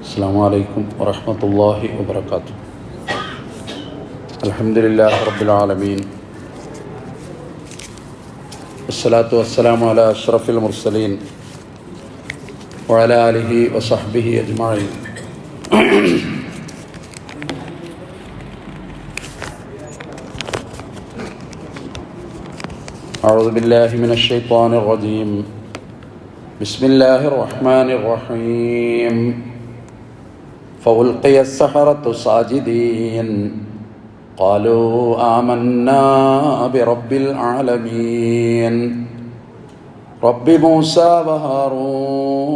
അസ്സലാമു അലൈക്കും വറഹ്മത്തുള്ളാഹി വബറകാതുഹു. അൽഹംദുലില്ലാഹി റബ്ബിൽ ആലമീൻ. വസ്സലാത്തു വസ്സലാമു അലാ അഷ്റഫിൽ മുർസലീൻ വഅലാ ആലിഹി വസഹ്ബിഹി അജ്മഈൻ. അഊദു ബില്ലാഹി മിനശ് ശൈത്വാനിർ റജീം. ബിസ്മില്ലാഹിർ റഹ്മാനിർ റഹീം. فألقي السحرة ساجدين قالوا آمنا برب العالمين رب موسى وهارون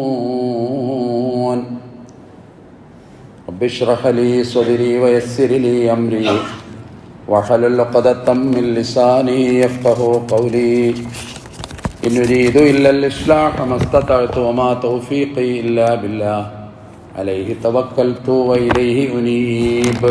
رب اشرح لي صدري ويسر لي أمري واحلل عقدة من لساني يفقهوا قولي إن أريد إلا الإصلاح ما استطعت وما توفيقي إلا بالله عليه توكلت وإليه أنيب.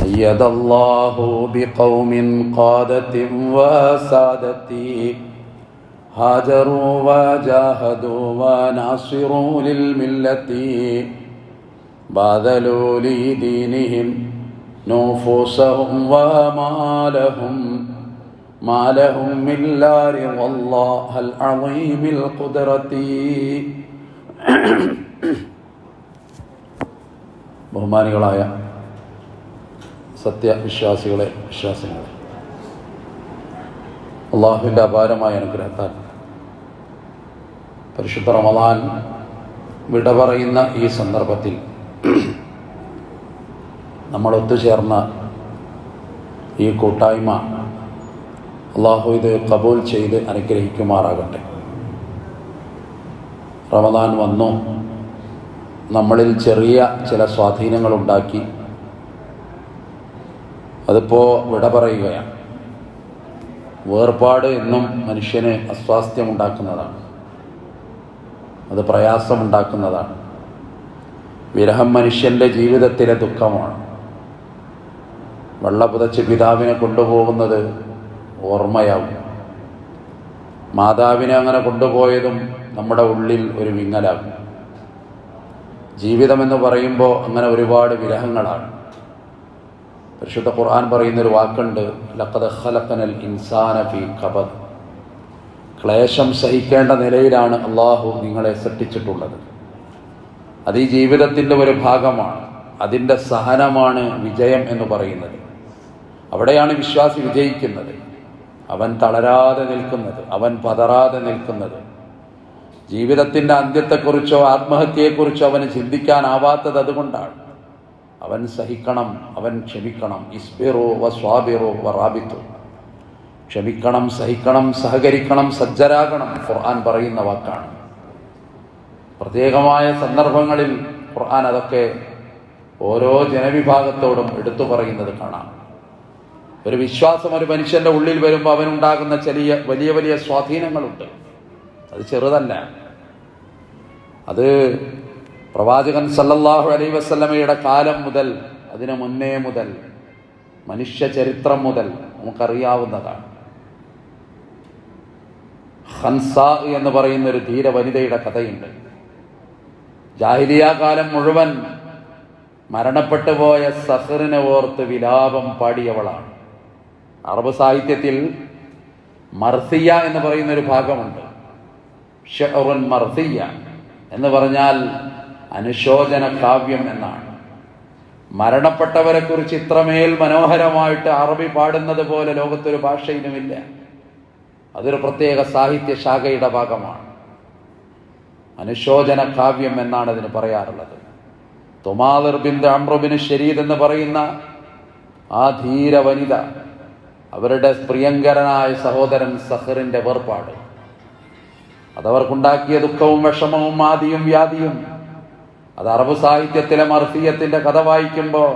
أيد الله بقوم قادة وسادة هاجروا وجاهدوا وناصروا للملة باذلوا لدينهم نفوسهم ما لهم إلا رضا الله العظيم القدرة. ബഹുമാനികളായ സത്യവിശ്വാസികളെ, വിശ്വാസികളെ, അള്ളാഹുവിൻ്റെ അപാരമായ അനുഗ്രഹത്താൽ പരിശുദ്ധ റമദാൻ വിട പറയുന്ന ഈ സന്ദർഭത്തിൽ നമ്മൾ ഒത്തുചേർന്ന ഈ കൂട്ടായ്മ അള്ളാഹു ഇത് കബൂൽ ചെയ്ത് അനുഗ്രഹിക്കുമാറാകട്ടെ. റമദാൻ വന്നു, നമ്മളിൽ ചെറിയ ചില സ്വാധീനങ്ങളുണ്ടാക്കി. അതിപ്പോൾ വിട പറയുകയാണ്. വേർപാട് എന്നും മനുഷ്യന് അസ്വാസ്ഥ്യമുണ്ടാക്കുന്നതാണ്, അത് പ്രയാസമുണ്ടാക്കുന്നതാണ്. വിരഹം മനുഷ്യൻ്റെ ജീവിതത്തിലെ ദുഃഖമാണ്. വെള്ളപുതച്ച് പിതാവിനെ കൊണ്ടുപോകുന്നത് ഓർമ്മയാവും. മാതാവിനെ അങ്ങനെ കൊണ്ടുപോയതും നമ്മുടെ ഉള്ളിൽ ഒരു വിങ്ങലാകും. ജീവിതമെന്ന് പറയുമ്പോൾ അങ്ങനെ ഒരുപാട് വിരഹങ്ങളാണ്. പരിശുദ്ധ ഖുർആൻ പറയുന്നൊരു വാക്കുണ്ട്, ലഖദ് ഖലഖനൽ ഇൻസാന ഫീ കബദ്. ക്ലേശം സഹിക്കേണ്ട നിലയിലാണ് അള്ളാഹു നിങ്ങളെ സൃഷ്ടിച്ചിട്ടുള്ളത്. അത് ഈ ജീവിതത്തിൻ്റെ ഒരു ഭാഗമാണ്. അതിൻ്റെ സഹനമാണ് വിജയം എന്ന് പറയുന്നത്. അവിടെയാണ് വിശ്വാസി വിജയിക്കുന്നത്. അവൻ തളരാതെ നിൽക്കുന്നത്, അവൻ പതറാതെ നിൽക്കുന്നത്. ജീവിതത്തിൻ്റെ അന്ത്യത്തെക്കുറിച്ചോ ആത്മഹത്യയെക്കുറിച്ചോ അവന് ചിന്തിക്കാനാവാത്തത് അതുകൊണ്ടാണ്. അവൻ സഹിക്കണം, അവൻ ക്ഷമിക്കണം. ഇസ്ബിറു വസ്വാബിറു വറാബിത്തു. ക്ഷമിക്കണം, സഹിക്കണം, സഹകരിക്കണം, സജ്ജരാകണം. ഖുർആൻ പറയുന്ന വാക്കാണ്. പ്രത്യേകമായ സന്ദർഭങ്ങളിൽ ഖുർആൻ അതൊക്കെ ഓരോ ജനവിഭാഗത്തോടും എടുത്തു പറയുന്നത് കാണാം. ഒരു വിശ്വാസം ഒരു മനുഷ്യന്റെ ഉള്ളിൽ വരുമ്പോൾ അവനുണ്ടാകുന്ന വലിയ വലിയ സ്വാധീനങ്ങളുണ്ട്. അത് ചെറുതല്ല. അത് പ്രവാചകൻ സല്ലല്ലാഹു അലൈഹി വസല്ലമയുടെ കാലം മുതൽ, അതിനു മുന്നേ മുതൽ, മനുഷ്യ ചരിത്രം മുതൽ നമുക്കറിയാവുന്നതാണ്. ഖൻസാ എന്ന് പറയുന്ന ഒരു ധീര വനിതയുടെ കഥയുണ്ട്. ജാഹിലിയ കാലം മുഴുവൻ മരണപ്പെട്ടു പോയ സഹറിനെ ഓർത്ത് വിലാപം പാടിയവളാണ്. അറബ് സാഹിത്യത്തിൽ മർസിയ എന്ന് പറയുന്ന ഒരു ഭാഗമുണ്ട്. ഷഅറുൻ മർസിയ എന്ന് പറഞ്ഞാൽ അനുശോചന കാവ്യം എന്നാണ്. മരണപ്പെട്ടവരെ കുറിച്ച് ഇത്രമേൽ മനോഹരമായിട്ട് അറബി പാടുന്നത് പോലെ ലോകത്തൊരു ഭാഷയിലുമില്ല. അതൊരു പ്രത്യേക സാഹിത്യ ശാഖയുടെ ഭാഗമാണ്. അനുശോചന കാവ്യം എന്നാണ് അതിന് പറയാറുള്ളത്. തുമാദിർ ബിൻത് അംർ ബിൻ ശരീദ് എന്ന് പറയുന്ന ആ ധീര വനിത, അവരുടെ പ്രിയങ്കരനായ സഹോദരൻ സഹറിന്റെ വേർപാട്, അതവർക്കുണ്ടാക്കിയ ദുഃഖവും വിഷമവും ആദിയും വ്യാധിയും, അത് അറബ് സാഹിത്യത്തിലെ മർസിയത്തിന്റെ കഥ വായിക്കുമ്പോൾ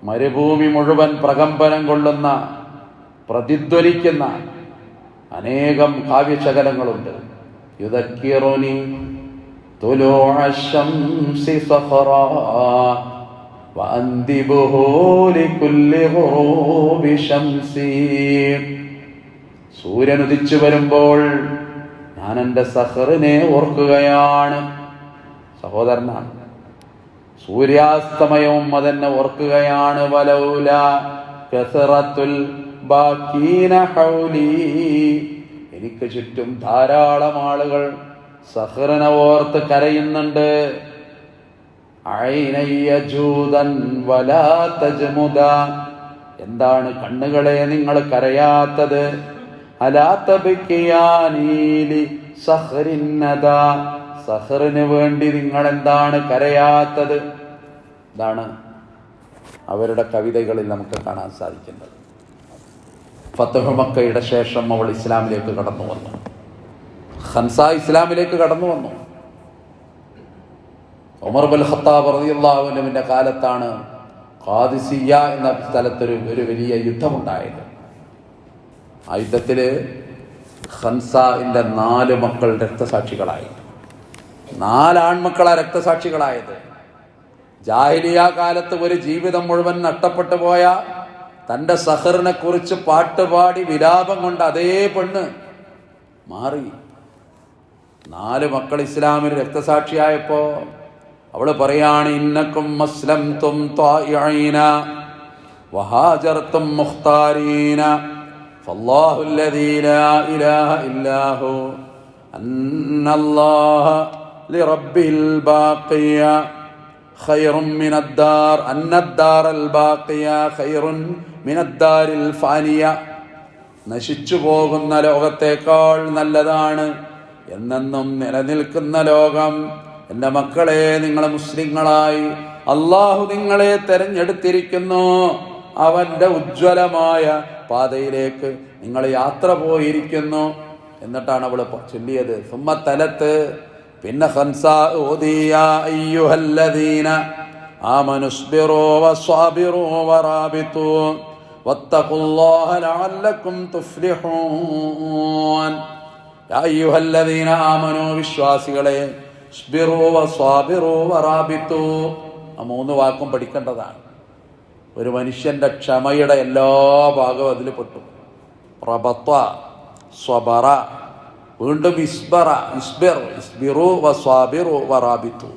മരുഭൂമി മുഴുവൻ പ്രകമ്പനം കൊള്ളുന്ന, പ്രതിധ്വനിക്കുന്ന അനേകം കാവ്യശകലങ്ങളുണ്ട്. യുദക്കിറുനി തുലൂഅ ശംസി സഖറാ وأنذبه لكل غروب شمس സൂര്യൻ ഉദിച്ചു വരുമ്പോൾ ഞാൻ എൻ്റെ സഹറിനെ ഓർക്കുകയാണ്. സഹോദരനാണ്. സൂര്യാസ്തമയവും അതെന്നെ ഓർക്കുകയാണ്. വലൗല കസറത്തുൽ ബാക്കീന ഹൗലി, എനിക്ക് ചുറ്റും ധാരാളം ആളുകൾ സഹറിനെ ഓർത്ത് കരയുന്നുണ്ട്. ഐനയ്യജൂദൻ വലാ തജ്മുദ, എന്താണ് കണ്ണുകളെ നിങ്ങൾ കരയാത്തത്? അലാ തബ്കിയാനീലി സഹറിന്നദ, സഹറിന് വേണ്ടി നിങ്ങൾ എന്താണ് കരയാത്തത്? ഇതാണ് അവരുടെ കവിതകളിൽ നമുക്ക് കാണാൻ സാധിക്കുന്നത്. ഫത്ഹു മക്കയുടെ ശേഷം അവൾ ഇസ്ലാമിലേക്ക് കടന്നു വന്നു. ഖൻസ ഇസ്ലാമിലേക്ക് കടന്നു വന്നു. ഉമർ ഇബ്നുൽ ഖത്താബ് റളിയല്ലാഹു അൻഹുവിന്റെ കാലത്താണ് ഖാദിസിയ്യ എന്ന സ്ഥലത്തൊരു വലിയ യുദ്ധമുണ്ടായത്. ആ യുദ്ധത്തില് ഖൻസയിന്റെ 4 മക്കൾ രക്തസാക്ഷികളായി. 4 ആൺമക്കളാ രക്തസാക്ഷികളായത്. ജാഹിലിയ കാലത്ത് ഒരു ജീവിതം മുഴുവൻ നഷ്ടപ്പെട്ടു പോയ തന്റെ സഹറിനെ കുറിച്ച് പാട്ടുപാടി വിലാപം കൊണ്ട് അതേ പെണ്ണ് മാറി. 4 മക്കൾ ഇസ്ലാമിൽ രക്തസാക്ഷിയായപ്പോ അവള് പറയാണ്, ഇന്നക്കും അസ്ലംതും ത്വായിഈന വഹാജർതും മുഖ്താരീന ഫല്ലാഹു അല്ലദീ ലാ ഇലാഹ ഇല്ലാ ഹു അന്നല്ലാഹ ലിറബ്ബിൽ ബാഖിയ ഖൈറുൻ മിനദ്ദാർ അന്നദ്ദാറൽ ബാഖിയ ഖൈറുൻ മിനദ്ദാരിൽ ഫാനിയ, നശിച്ചു പോകുന്ന ലോകത്തേക്കാൾ നല്ലതാണ് എന്നെന്നും നിലനിൽക്കുന്ന ലോകം. എൻ്റെ മക്കളെ, നിങ്ങൾ മുസ്ലിങ്ങളായി അള്ളാഹു നിങ്ങളെ തെരഞ്ഞെടുത്തിരിക്കുന്നു. അവന്റെ ഉജ്ജ്വലമായ പാതയിലേക്ക് നിങ്ങൾ യാത്ര പോയിരിക്കുന്നു എന്നിട്ടാണ് അവള് ചൊല്ലിയത്. സുമ്മത്തലത്ത്, പിന്നെ ഖൻസ ഓദിയ അയ്യുഹല്ലദീന ആമനുസ്ബിറൂ വസ്വാബിറൂ വറാബിതു വത്തഖുല്ലാഹ ലഅല്ലക്കും തുഫ്ലിഹൂൻ. യാ അയ്യുഹല്ലദീന ആമനൂ, വിശ്വാസികളെ, ഇസ്ബിറൂ വസ്വാബിറൂ വറാബിതു, ആ 3 വാക്കും പഠിക്കേണ്ടതാണ്. ഒരു മനുഷ്യന്റെ ക്ഷമയുടെ എല്ലാ ഭാഗവും അതിൽ പെട്ടു. റബത്ത, സ്വബറ, വീണ്ടും ഇസ്ബറ, ഇസ്ബിറു വസ്വാബിറു വറാബിതു,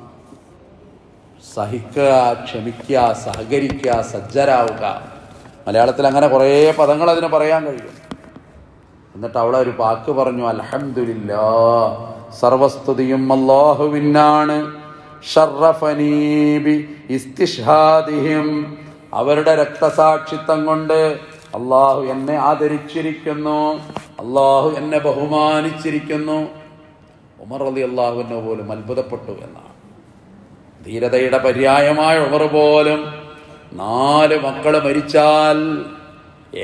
സഹിക്കുക, ക്ഷമിക്കുക, സഹകരിക്കുക, സജ്ജരാവുക. മലയാളത്തിൽ അങ്ങനെ കുറേ പദങ്ങൾ അതിന് പറയാൻ കഴിയും. എന്നിട്ട് അവളെ ഒരു വാക്ക് പറഞ്ഞു, അൽഹംദുലില്ലാഹ്, സർവസ്തുതിയും അല്ലാഹുവിനാണ്. ശറഫനീ ബി ഇസ്തിഷ്ഹാദിഹിം, അവരുടെ രക്തസാക്ഷിത്വം കൊണ്ട് അള്ളാഹു എന്നെ ആദരിച്ചിരിക്കുന്നു, അള്ളാഹു എന്നെ ബഹുമാനിച്ചിരിക്കുന്നു. ഉമർ റളിയല്ലാഹു അൻഹു പോലും അത്ഭുതപ്പെട്ടു എന്നാണ്. ധീരതയുടെ പര്യായമായ ഉമർ പോലും 4 മക്കൾ മരിച്ചാൽ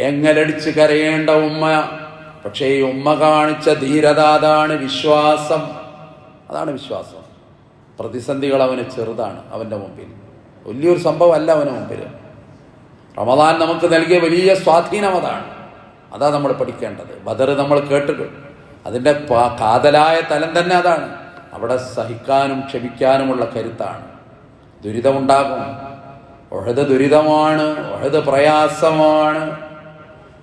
ഏങ്ങലടിച്ച് കരയേണ്ട ഉമ്മ, പക്ഷേ ഈ ഉമ്മ കാണിച്ച ധീരത, അതാണ് വിശ്വാസം. അതാണ് വിശ്വാസം. പ്രതിസന്ധികൾ അവന് ചെറുതാണ്, അവന്റെ മുമ്പിൽ വലിയൊരു സംഭവം അല്ല അവന് മുമ്പിൽ. റമദാൻ നമുക്ക് നൽകിയ വലിയ സ്വാധീനം അതാണ്. അതാ നമ്മൾ പഠിക്കേണ്ടത്. ബദർ നമ്മൾ കേട്ടിട്ട് അതിൻ്റെ കാതലായ തലം തന്നെ അതാണ്. അവിടെ സഹിക്കാനും ക്ഷമിക്കാനുമുള്ള കരുത്താണ്. ദുരിതമുണ്ടാകും. ഉഹദ് ദുരിതമാണ്, ഉഹദ് പ്രയാസമാണ്.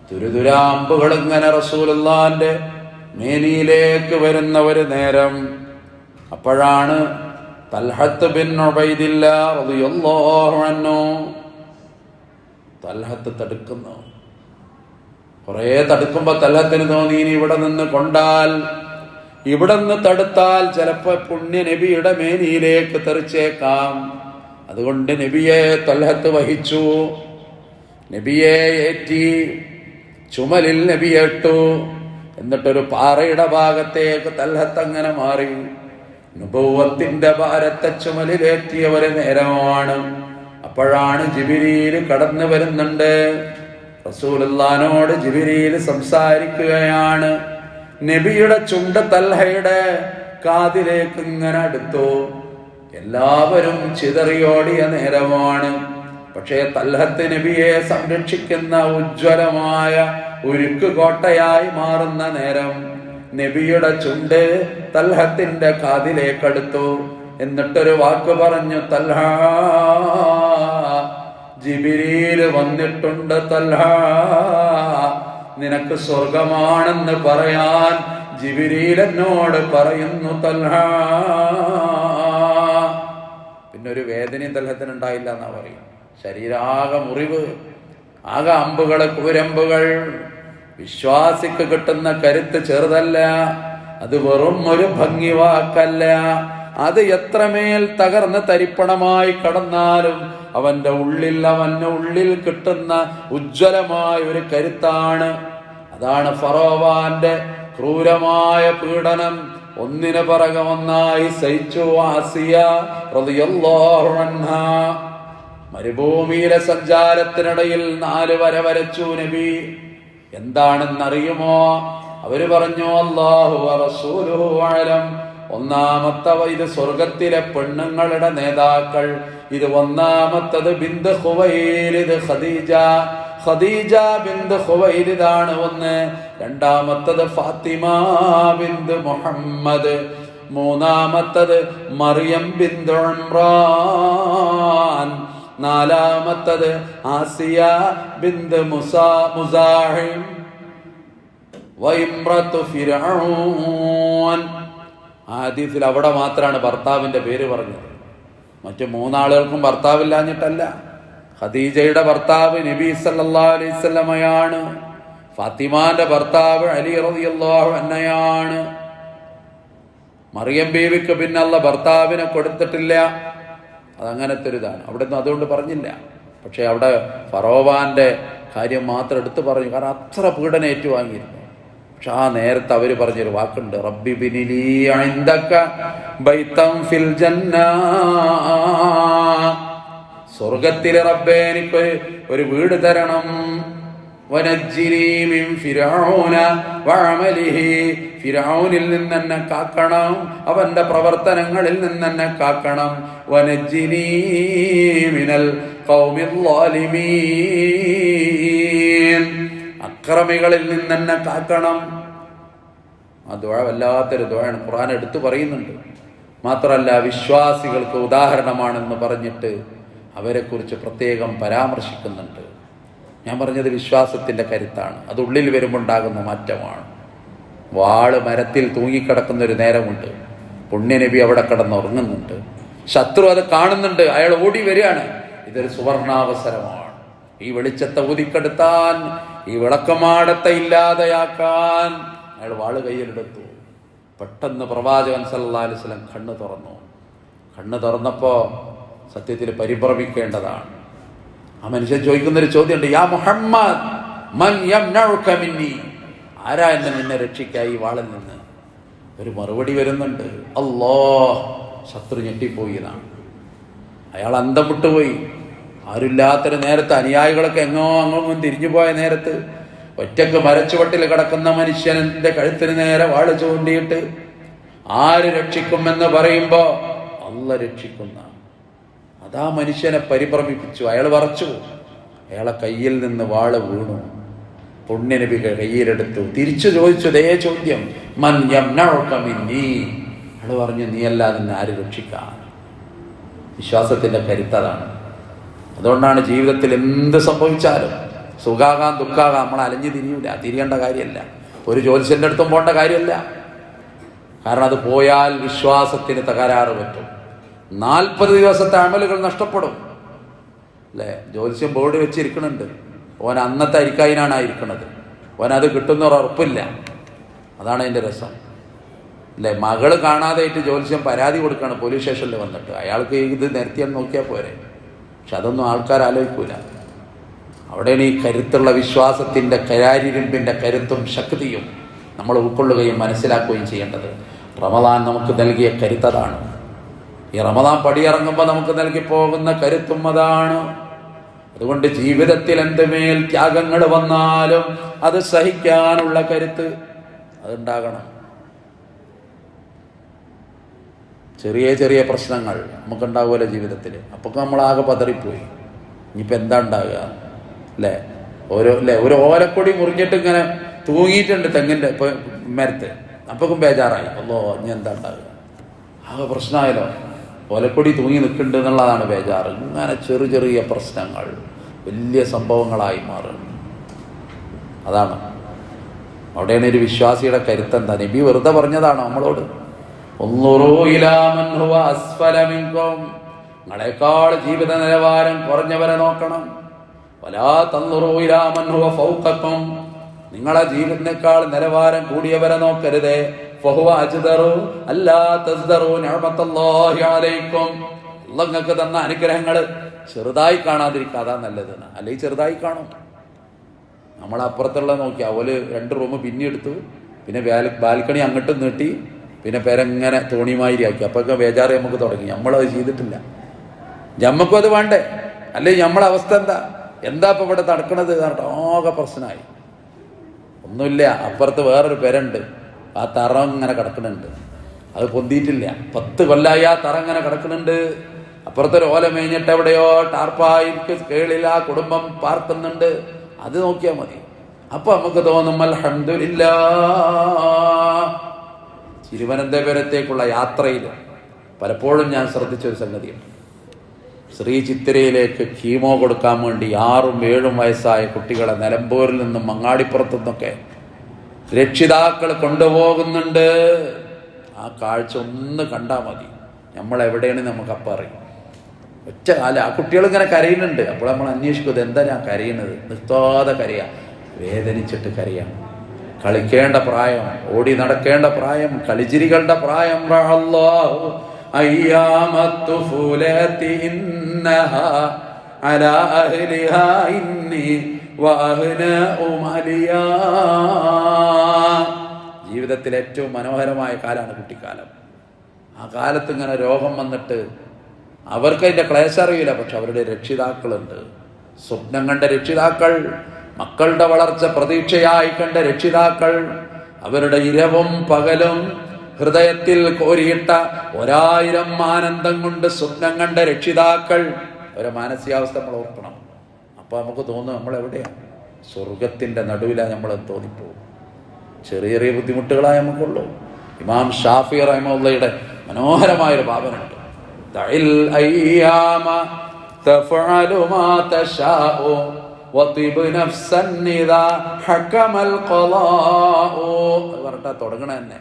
തുരുതുരാമ്പുകൾ ഇങ്ങനെ റസൂലുള്ളാഹിന്റെ മേനിയിലേക്ക് വരുന്ന ഒരു നേരം, അപ്പോഴാണ് തൽഹത്ത് ബിൻ ഉബൈദില്ലാഹ് റളിയല്ലാഹു അൻഹു, തൽഹത്ത് തടുക്കുന്നു. കുറെ തടുക്കുമ്പോ തൽഹത്തിന് തോന്നി, ഇനി ഇവിടെ നിന്ന് കൊണ്ടാൽ, ഇവിടെ നിന്ന് തടുത്താൽ ചിലപ്പോ പുണ്യ നബിയുടെ മേനിയിലേക്ക് തെറിച്ചേക്കാം. അതുകൊണ്ട് നബിയെ തൽഹത്ത് വഹിച്ചു. നബിയെ ഏറ്റി ചുമലിൽ നബിയെ ഇട്ടു. എന്നിട്ടൊരു പാറയുടെ ഭാഗത്തേക്ക് തൽഹത്ത് അങ്ങനെ മാറി. നുബുവത്തിന്റെ ഭാരത്തെ ചുമലിലേറ്റിയ ഒരു നേരമാണ്. അപ്പോഴാണ് ജിബ്രീൽ കടന്നു വരുന്നുണ്ട്. റസൂലുള്ളാഹിനോട് ജിബ്രീൽ സംസാരിക്കുകയാണ്. നബിയുടെ ചുണ്ട് തൽഹയുടെ കാതിലേക്ക് ഇങ്ങനെ അടുത്തു. എല്ലാവരും ചിതറിയോടിയ നേരമാണ്. പക്ഷേ തൽഹത്ത് നബിയെ സംരക്ഷിക്കുന്ന ഉജ്ജ്വലമായ ഉരുക്ക് കോട്ടയായി മാറുന്ന നേരം നബിയുടെ ചുണ്ട് തൽഹത്തിന്റെ കാതിലേക്കടുത്തു. എന്നിട്ടൊരു വാക്ക് പറഞ്ഞു, തൽഹ, ജിബ്രീൽ വന്നിട്ടുണ്ട്. തൽഹ, നിനക്ക് സ്വർഗമാണെന്ന് പറയാൻ ജിബ്രീൽ എന്നോട് പറയുന്നു തൽഹ. പിന്നെ ഒരു വേദനയും തൽഹത്തിന് ഉണ്ടായില്ല എന്നാ പറയും. ശരീരാകെ മുറിവ്, ആകെ അമ്പുകൾ, കുരമ്പുകൾ. വിശ്വാസിക്ക് കിട്ടുന്ന കരുത്ത് ചെറുതല്ല. അത് വെറും ഒരു ഭംഗി വാക്കല്ല. അത് എത്രമേൽ തകർന്ന് തരിപ്പണമായി കടന്നാലും അവന്റെ ഉള്ളിൽ കിട്ടുന്ന ഉജ്ജ്വലമായ ഒരു കരുത്താണ്. അതാണ് ഫറോവാന്റെ ക്രൂരമായ പീഡനം ഒന്നിനു പിറകെ ഒന്നായി സഹിച്ചു ആസിയ റളിയല്ലാഹു അൻഹാ. മരുഭൂമിയിലെ സഞ്ചാരത്തിനിടയിൽ 4 വര വരച്ചു നബി. എന്താണെന്നറിയുമോ? അവര് പറഞ്ഞു അല്ലാഹു വറസൂലുഹു അഅലം. ഒന്നാമത്തെ ഇത് സ്വർഗത്തിലെ പെണ്ണുങ്ങളുടെ നേതാക്കൾ. ഇത് ഒന്നാമത്തത് ബിന്ത് ഖുവൈലിദ് ഖദീജ ബിന്ത് ഖുവൈലിദാണ് ഒന്ന്. രണ്ടാമത്തത് ഫാത്തിമ ബിന്ത് മുഹമ്മദ്. മൂന്നാമത്തത് മറിയം ബിന്ത് ഇമ്രാൻ. നാലാമത്തത് ആസിയ ബിന്ത് മുസാഹിം വഇംറത്തു ഫിർഔൻ. ഹദീസിൽ അവിടെ മാത്രമാണ് ഭർത്താവിന്റെ പേര് പറഞ്ഞത്. മറ്റു 3 ആളുകൾക്കും ഭർത്താവില്ലാഞ്ഞിട്ടല്ല. ഖദീജയുടെ ഭർത്താവ് നബി സല്ലല്ലാഹു അലൈഹി വസല്ലമയാണ്. ഫാത്തിമാന്റെ ഭർത്താവ് അലി റളിയല്ലാഹു അൻഹയാണ്. മറിയം ബീവിക്ക് പിന്നെ അല്ലാഹ് ഭർത്താവിനെ കൊടുത്തിട്ടില്ല. അതങ്ങനത്തെ ഒരു ഇതാണ്. അവിടെ നിന്ന് അതുകൊണ്ട് പറഞ്ഞില്ല. പക്ഷെ അവിടെ ഫറോവാന്റെ കാര്യം മാത്രം എടുത്തു പറഞ്ഞു. കാരണം അത്ര പീഡനം ഏറ്റുവാങ്ങിയിരുന്നു. പക്ഷെ ആ നേരത്തെ അവര് പറഞ്ഞൊരു വാക്കുണ്ട്, റബ്ബി ബിനിലി ഇൻദക ബൈതൻ ഫിൽ ജന്ന. സ്വർഗത്തിലെ റബ്ബേ എനിക്ക് ഒരു വീട് തരണം. വനജ്ജിനി മിൻ ഫിർഔന വഅമലിഹി. ഫിർഔനിൽ നിന്ന് എന്നെ കാക്കണം, അവന്റെ പ്രവർത്തനങ്ങളിൽ നിന്ന് എന്നെ കാക്കണം. വനജ്ജിനി മിനൽ ഖൗമിൽ ളാലിമീൻ. അക്രമികളിൽ നിന്ന് എന്നെ കാക്കണം. ആ ദുആ വല്ലാത്തൊരു ദുആയാണ്. ഖുർആൻ എടുത്തു പറയുന്നുണ്ട്. മാത്രമല്ല വിശ്വാസികൾക്ക് ഉദാഹരണമാണെന്ന് പറഞ്ഞിട്ട് അവരെക്കുറിച്ച് പ്രത്യേകം പരാമർശിക്കുന്നുണ്ട്. ഞാൻ പറഞ്ഞത് വിശ്വാസത്തിന്റെ കരുത്താണ്. അത് ഉള്ളിൽ വരുമ്പോൾ ഉണ്ടാകുന്ന മാറ്റമാണ്. വാള് മരത്തിൽ തൂങ്ങിക്കിടക്കുന്ന ഒരു നേരമുണ്ട്. പുണ്യനബി അവിടെ കിടന്നുറങ്ങുന്നുണ്ട്. ശത്രു അത് കാണുന്നുണ്ട്. അയാൾ ഓടി വരികയാണ്. ഇതൊരു സുവർണാവസരമാണ്. ഈ വെളിച്ചത്തെ ഊതിക്കെടുത്താൻ, ഈ വിളക്കമാടത്തെ ഇല്ലാതെയാക്കാൻ അയാൾ വാള് കയ്യിലെടുത്തു. പെട്ടെന്ന് പ്രവാചകൻ സല്ലല്ലാഹു അലൈഹി വസല്ലം കണ്ണ് തുറന്നപ്പോ സത്യത്തിൽ പരിഭ്രമിക്കേണ്ടതാണ്. ആ മനുഷ്യൻ ചോദിക്കുന്നൊരു ചോദ്യമുണ്ട്, യാ മുഹമ്മദ് മൻ യംനഉക മിന്നി. ആരാ എന്നെ നിന്നെ രക്ഷിക്കുക ഈ വാളിൽ നിന്ന്? ഒരു മറുപടി വരുന്നുണ്ട്, അല്ലാഹ്. ശത്രു ഞെട്ടിപ്പോയി എന്നാണ്. അയാൾ അന്തം വിട്ടുപോയി. ആരുമില്ലാത്തൊരു നേരത്ത്, അനുയായികളൊക്കെ അങ്ങോട്ടും തിരിഞ്ഞു പോയ നേരത്ത് ഒറ്റക്ക് മരച്ചുവട്ടിൽ കിടക്കുന്ന മനുഷ്യന്റെ കഴുത്തിന് നേരെ വാള് ചൂണ്ടിയിട്ട് ആര് രക്ഷിക്കുമെന്ന് പറയുമ്പോ അല്ലാഹ് രക്ഷിക്കുന്ന അതാ മനുഷ്യനെ പരിഭ്രമിപ്പിച്ചു. അയാൾ വറച്ചു. അയാളെ കയ്യിൽ നിന്ന് വാള് വീണു. പുണ്യനബി കയ്യിലെടുത്തു. തിരിച്ചു ചോദിച്ചു ഇതേ ചോദ്യം, മൻ യംനഉക മിന്നി. അയാൾ പറഞ്ഞു, നീയല്ലാതെ നിന്നെ ആര് രക്ഷിക്കാൻ? വിശ്വാസത്തിന്റെ കരുത്തതാണ്. അതുകൊണ്ടാണ് ജീവിതത്തിൽ എന്ത് സംഭവിച്ചാലും സുഖാകാം ദുഃഖാകാം നമ്മൾ അലഞ്ഞു തിരിയേണ്ട കാര്യമല്ല. ഒരു ജ്യോത്സ്യന്റെ അടുത്തും പോകേണ്ട കാര്യമല്ല. കാരണം അത് പോയാൽ വിശ്വാസത്തിന് തകരാറ് പറ്റും. 40 ദിവസത്തെ അമലുകൾ നഷ്ടപ്പെടും. അല്ലേ? ജ്യോത്സ്യം ബോർഡ് വെച്ചിരിക്കണുണ്ട്. ഓൻ അന്നത്തെ അരിക്കായിനാണ് ഇരിക്കുന്നത്. ഓൻ അത് കിട്ടുന്നൊരു ഉറപ്പില്ല. അതാണ് അതിൻ്റെ രസം. അല്ലേ? മകള് കാണാതെയായിട്ട് ജ്യോത്സ്യം പരാതി കൊടുക്കുകയാണ് പോലീസ് സ്റ്റേഷനിൽ വന്നിട്ട്. അയാൾക്ക് ഇത് നിരത്തിയാൽ നോക്കിയാൽ പോരെ. പക്ഷെ അതൊന്നും ആൾക്കാർ ആലോചിക്കൂല. അവിടെയാണ് ഈ കരുത്തുള്ള വിശ്വാസത്തിൻ്റെ കരാരിരുമ്പിൻ്റെ കരുത്തും ശക്തിയും നമ്മൾ ഉൾക്കൊള്ളുകയും മനസ്സിലാക്കുകയും ചെയ്യേണ്ടത്. റമദാൻ നമുക്ക് നൽകിയ കരുത്തതാണ്. ഈ റമദാൻ പടിയിറങ്ങുമ്പോൾ നമുക്ക് നൽകി പോകുന്ന കരുത്തും അതാണ്. അതുകൊണ്ട് ജീവിതത്തിൽ എന്തുമേൽ ത്യാഗങ്ങൾ വന്നാലും അത് സഹിക്കാനുള്ള കരുത്ത് അതുണ്ടാകണം. ചെറിയ ചെറിയ പ്രശ്നങ്ങൾ നമുക്കുണ്ടാവുമല്ലോ ജീവിതത്തിൽ. അപ്പോൾ നമ്മളാകെ പതറിപ്പോയി. ഇനിയിപ്പോൾ എന്താ ഉണ്ടാകുക? അല്ലേ? ഒരു ഓലക്കൊടി മുറിഞ്ഞിട്ട് ഇങ്ങനെ തൂങ്ങിയിട്ടുണ്ട് തെങ്ങിൻ്റെ മരത്ത്. അപ്പോഴും ബേജാറായി, അല്ലോ ഇനി എന്താ ഉണ്ടാകുക? ആകെ പ്രശ്നമായല്ലോ. ഓലക്കൊടി തൂങ്ങി നിൽക്കുന്നുണ്ട് എന്നുള്ളതാണ് ബേജാറ്. ഇങ്ങനെ ചെറിയ പ്രശ്നങ്ങൾ വലിയ സംഭവങ്ങളായി മാറും. അതാണ് അവിടെയാണ് ഒരു വിശ്വാസിയുടെ കരുത്തെന്താ. നബി വെറുതെ പറഞ്ഞതാണോ നമ്മളോട്? ഉൻളുറൂ ഇലാ മൻ ഹുവ അസ്ഫല മിൻകും, നിങ്ങളെക്കാൾ ജീവിത നിലവാരം കുറഞ്ഞവരെ നോക്കണം. വലാ തൻളുറൂ ഇലാ മൻ ഹുവ ഫൗഖക്കും, നിങ്ങളെ ജീവിതത്തിനേക്കാൾ നിലവാരം കൂടിയവരെ നോക്കരുതേ. ഫഹുവ അജ്ദറു അല്ലാ തസ്ദറു നിഅമത്തല്ലാഹി അലൈക്കും, അല്ലാഹ് നിങ്ങൾക്ക് തന്ന അനുഗ്രഹങ്ങൾ ചെറുതായി കാണാതിരിക്കുക, അതാ നല്ലത്. അല്ലെങ്കിൽ ചെറുതായി കാണും. നമ്മളപ്പുറത്തുള്ള നോക്കിയാൽ ഓല് 2 റൂം പിന്നെ എടുത്തു, പിന്നെ ബാൽക്കണി അങ്ങോട്ടും നീട്ടി, പിന്നെ പേരെങ്ങനെ തോണിമാതിരി ആക്കി. അപ്പൊക്കെ ബേജാറ് നമുക്ക് തുടങ്ങി. നമ്മളത് ചെയ്തിട്ടില്ല. ഞമ്മക്കും അത് വേണ്ടേ? അല്ലെങ്കിൽ നമ്മളെ അവസ്ഥ എന്താ ഇപ്പൊ ഇവിടെ നടക്കണത്? ആകെ പ്രശ്നമായി. ഒന്നുമില്ല, അപ്പുറത്ത് വേറൊരു പെരുണ്ട്, ആ തറ ഇങ്ങനെ കിടക്കുന്നുണ്ട്, അത് പൊന്തിയിട്ടില്ല. 10 കൊല്ലായി ആ തറ ഇങ്ങനെ കിടക്കുന്നുണ്ട്. അപ്പുറത്തൊരു ഓല മേഞ്ഞിട്ട് എവിടെയോ ടാർപ്പായിക്ക് കേളിൽ ആ കുടുംബം പാർക്കുന്നുണ്ട്. അത് നോക്കിയാൽ മതി. അപ്പൊ നമുക്ക് തോന്നും അൽഹംദുലില്ലാഹ്. തിരുവനന്തപുരത്തേക്കുള്ള യാത്രയിൽ പലപ്പോഴും ഞാൻ ശ്രദ്ധിച്ചൊരു സംഗതിയുണ്ട്. ശ്രീ ചിത്തിരയിലേക്ക് കീമോ കൊടുക്കാൻ വേണ്ടി 6ഉം 7ഉം വയസ്സായ കുട്ടികളെ നിലമ്പൂരിൽ നിന്നും മങ്ങാടിപ്പുറത്തു നിന്നൊക്കെ രക്ഷിതാക്കൾ കൊണ്ടുപോകുന്നുണ്ട്. ആ കാഴ്ച ഒന്ന് കണ്ടാൽ മതി, നമ്മളെവിടെയാണ് നമുക്കപ്പം അറിയും. ഒറ്റ കാലം ആ കുട്ടികൾ ഇങ്ങനെ കരയുന്നുണ്ട്. അപ്പോൾ നമ്മൾ അന്വേഷിക്കുന്നത് എന്താ ഞാൻ കരയുന്നത്? നിർത്താതെ കരയാം, വേദനിച്ചിട്ട് കരയാം. കളിക്കേണ്ട പ്രായം, ഓടി നടക്കേണ്ട പ്രായം, കളിച്ചിരികളുടെ പ്രായം. ജീവിതത്തിലെ ഏറ്റവും മനോഹരമായ കാലമാണ് കുട്ടിക്കാലം. ആ കാലത്ത് ഇങ്ങനെ രോഗം വന്നിട്ട് അവർക്ക് അതിൻ്റെ ക്ലേശം അറിയില്ല, പക്ഷെ അവരുടെ രക്ഷിതാക്കളുണ്ട്. സ്വപ്നം കണ്ട രക്ഷിതാക്കൾ, മക്കളുടെ വളർച്ച പ്രതീക്ഷയായി കണ്ട രക്ഷിതാക്കൾ, അവരുടെ ഇരവും പകലും ഹൃദയത്തിൽ കോരിയിട്ട 1000 ആനന്ദം കൊണ്ട് സ്വപ്നം കണ്ട രക്ഷിതാക്കൾ, അവരെ മാനസികാവസ്ഥ നമ്മൾ ഓർക്കണം. അപ്പൊ നമുക്ക് തോന്നും നമ്മളെവിടെയാണ്? സ്വർഗത്തിന്റെ നടുവിലാണ് നമ്മൾ തോന്നിപ്പോകും. ചെറിയ ചെറിയ ബുദ്ധിമുട്ടുകളായി നമുക്കുള്ളൂ. ഇമാം ഷാഫി റഹിമഹുള്ളയുടെ മനോഹരമായൊരു ഭാവനുണ്ട്. ദഇൽ അയ്യാമ തഫഅലു മാ തശാഉ വതിബ് നഫ്സൻ ഇദാ ഹകമൽ ഖളാഉ. അത് പറഞ്ഞാ തുടങ്ങണ തന്നെ,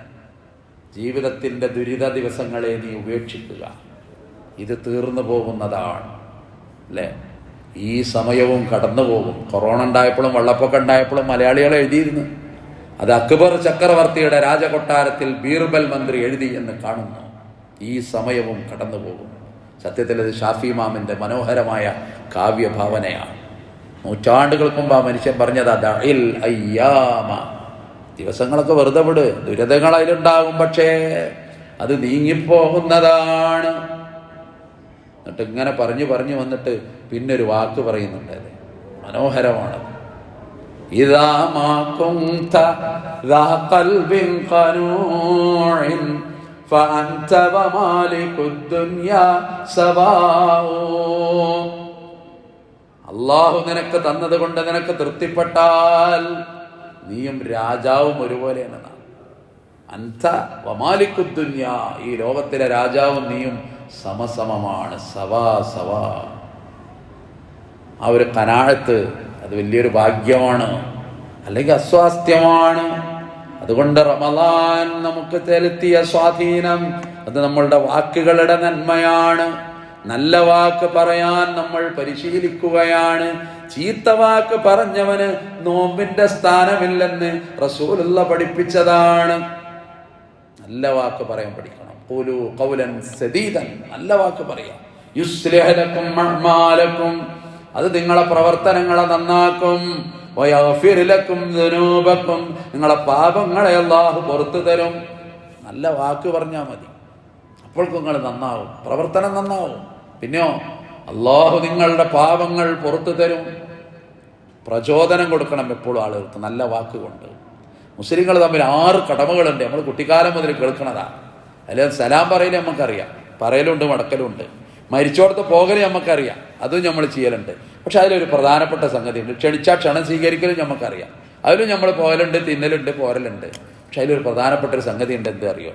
ജീവിതത്തിന്റെ ദുരിത ദിവസങ്ങളെ നീ ഉപേക്ഷിക്കുക, ഇത് തീർന്നു പോകുന്നതാണ് അല്ലേ? ഈ സമയവും കടന്നു പോകും. കൊറോണ ഉണ്ടായപ്പോഴും വെള്ളപ്പൊക്കം ഉണ്ടായപ്പോഴും മലയാളികൾ എഴുതിയിരുന്നു. അത് അക്ബർ ചക്രവർത്തിയുടെ രാജകൊട്ടാരത്തിൽ ബീർബൽ മന്ത്രി എഴുതി എന്ന് കാണുന്നു. ഈ സമയവും കടന്നു പോകും. സത്യത്തിൽ അത് ഷാഫി ഇമാമിന്റെ മനോഹരമായ കാവ്യഭാവനയാണ്. നൂറ്റാണ്ടുകൾക്ക് മുമ്പ് ആ മനുഷ്യൻ പറഞ്ഞതാ, ദഇൽ അയ്യാമ, ദിവസങ്ങളൊക്കെ വെറുതെ വിട്, ദുരിതങ്ങൾ അതിലുണ്ടാകും, പക്ഷേ അത് നീങ്ങിപ്പോകുന്നതാണ്. എന്നിട്ട് ഇങ്ങനെ പറഞ്ഞു വന്നിട്ട് പിന്നൊരു വാക്ക് പറയുന്നുണ്ട്, അത് മനോഹരമാണ്. ഇദാ മാ കുൻത ദാ ഖൽബിൻ ഖനൂഇൻ ഫഅൻത വമാലികുദ് ദുനിയാ സവാഉ. അല്ലാഹു നിനക്ക് തന്നത് കൊണ്ട് നിനക്ക് തൃപ്തിപ്പെട്ടാൽ നീയും രാജാവും ഒരുപോലെയാണ്. അൻത വമാലികുദ് ദുനിയാ, ഈ ലോകത്തിലെ രാജാവും നീയും സമസമമാണ്, സവാ സവാ. ആ ഒരു കനാഴത്ത് അത് വലിയൊരു ഭാഗ്യമാണ്, അല്ലെങ്കിൽ അസ്വാസ്ഥ്യമാണ്. അതുകൊണ്ട് റമളാൻ നമുക്ക് ചെലുത്തിയ സ്വാധീനം അത് നമ്മളുടെ വാക്കുകളുടെ നന്മയാണ്. നല്ല വാക്ക് പറയാൻ നമ്മൾ പരിശീലിക്കുകയാണ്. ചീത്ത വാക്ക് പറഞ്ഞവന് നോമ്പിന്റെ സ്ഥാനമില്ലെന്ന് റസൂലുള്ള പഠിപ്പിച്ചതാണ്. നല്ല വാക്ക് പറയാൻ പഠിക്കണം. ഖൂലു ഖൗലൻ സദീദൻ, നല്ല വാക്ക് പറയാം. യുസ്ലിഹ് ലക്കും അഅ്മാലക്കും, അത് നിങ്ങളെ പ്രവർത്തനങ്ങളെ നന്നാക്കും. വയഗ്ഫിർ ലക്കും ദുനൂബക്കും, നിങ്ങളെ പാപങ്ങളെ അല്ലാഹു പുറത്തു തരും. നല്ല വാക്ക് പറഞ്ഞാൽ മതി, അപ്പോഴേക്കും നിങ്ങൾ നന്നാവും, പ്രവർത്തനം നന്നാവും. പിന്നെയോ അല്ലാഹു നിങ്ങളുടെ പാപങ്ങൾ പുറത്തു തരും. പ്രചോദനം കൊടുക്കണം എപ്പോഴും ആളുകൾക്ക് നല്ല വാക്കുകൊണ്ട്. മുസ്ലിങ്ങൾ തമ്മിൽ 6 കടമകളുണ്ട്, നമ്മൾ കുട്ടിക്കാലം മുതൽ കേൾക്കണതാ. അല്ലെങ്കിൽ സലാം പറയല് നമുക്കറിയാം, പറയലുണ്ട്, മടക്കലുണ്ട്. മരിച്ചോടത്ത് പോകല് നമുക്കറിയാം, അതും നമ്മൾ ചെയ്യലുണ്ട്. പക്ഷെ അതിലൊരു പ്രധാനപ്പെട്ട സംഗതി ഉണ്ട്, ക്ഷണിച്ചാൽ ക്ഷണം സ്വീകരിക്കലും നമുക്കറിയാം. അതിലും നമ്മൾ പോകലുണ്ട്, തിന്നലുണ്ട്, പോരലുണ്ട്. പക്ഷെ അതിലൊരു പ്രധാനപ്പെട്ട ഒരു സംഗതി ഉണ്ട്, എന്ത് അറിയോ?